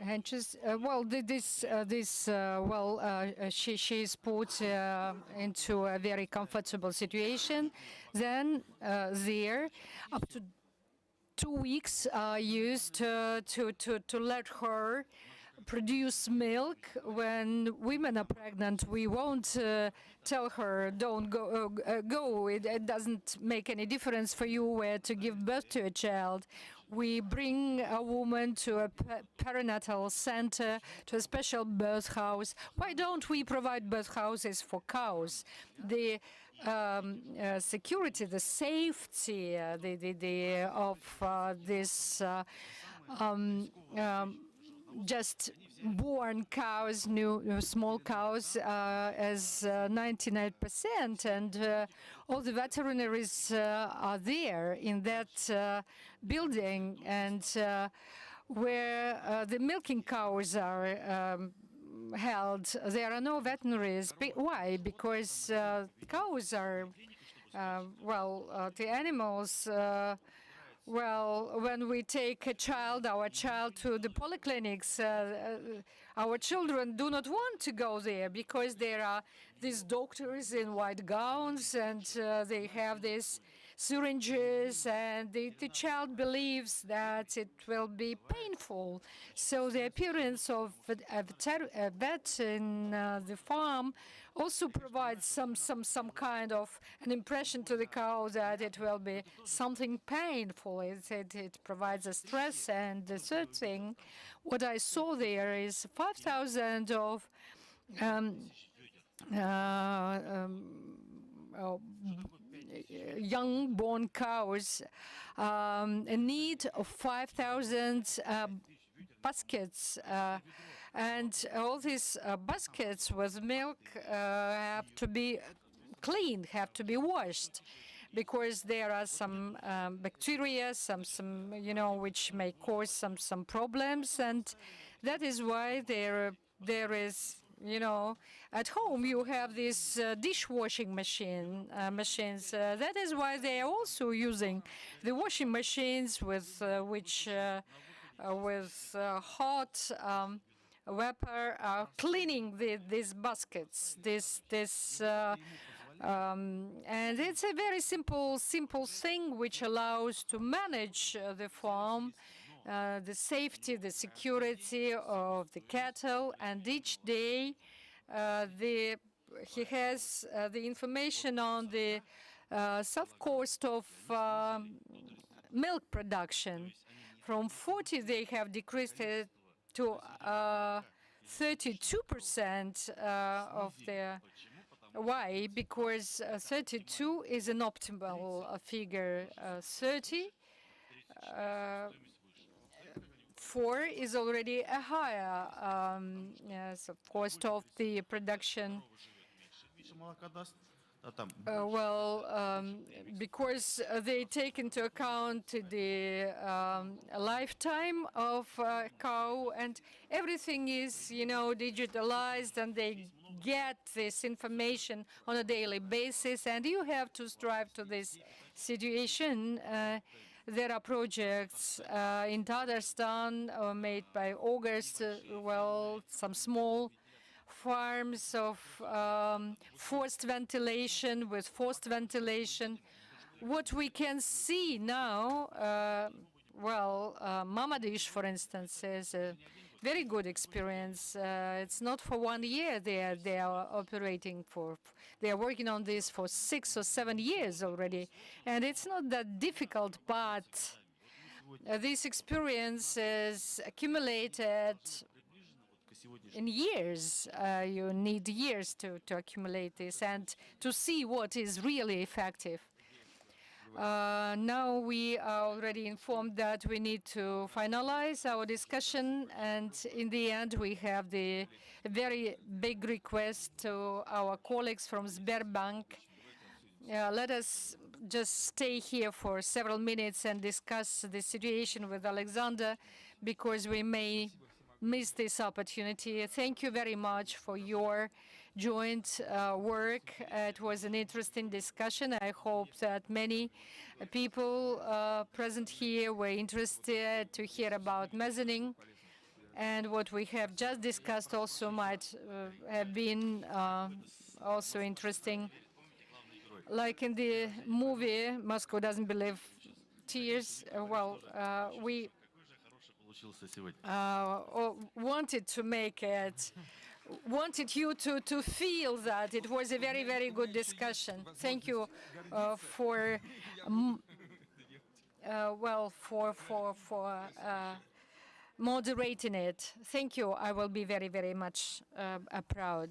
henches. She is put into a very comfortable situation. Then there, up to 2 weeks are used to let her produce milk. When women are pregnant, we won't tell her, don't go. It doesn't make any difference for you where to give birth to a child. We bring a woman to a perinatal center, to a special birth house. Why don't we provide birth houses for cows? The security, the safety of this just born cows, small cows, as 99%, and all the veterinaries are there in that building, and where the milking cows are held, there are no veterinaries. Why? Because cows are, the animals. When we take our child to the polyclinics, our children do not want to go there because there are these doctors in white gowns, and they have these syringes, and the child believes that it will be painful. So the appearance of a vet in the farm also provides some kind of an impression to the cow that it will be something painful. It provides a stress. And the third thing, what I saw there is 5,000 of young born cows in need of 5,000 baskets. And all these baskets with milk have to be cleaned, have to be washed, because there are some bacteria, which may cause some problems, and that is why there is, at home you have these dishwashing machines. That is why they are also using the washing machines with hot vapor, cleaning these baskets. And it's a very simple thing which allows to manage the farm, the safety, the security of the cattle, and each day he has the information on the south coast of milk production. From 40, they have decreased it to 32% of their. Why? Because 32 is an optimal figure. 4 is already a higher cost of the production. Because they take into account the lifetime of a cow, and everything is, digitalized, and they get this information on a daily basis, and you have to strive to this situation. There are projects in Tatarstan made by August, some small farms of forced ventilation. With forced ventilation, what we can see now, Mamadish, for instance, is a very good experience. It's not for 1 year they are operating for. They are working on this for 6 or 7 years already. And it's not that difficult, but this experience is accumulated in years. You need years to accumulate this and to see what is really effective. Now we are already informed that we need to finalize our discussion, and in the end we have the very big request to our colleagues from Sberbank. Let us just stay here for several minutes and discuss the situation with Alexander, because we may miss this opportunity. Thank you very much for your joint work. It was an interesting discussion. I hope that many people present here were interested to hear about mezzanine. And what we have just discussed also might have been also interesting. Like in the movie, Moscow Doesn't Believe Tears, we wanted to make it, wanted you to feel that it was a very, very good discussion. Thank you for moderating it. Thank you. I will be very, very much proud.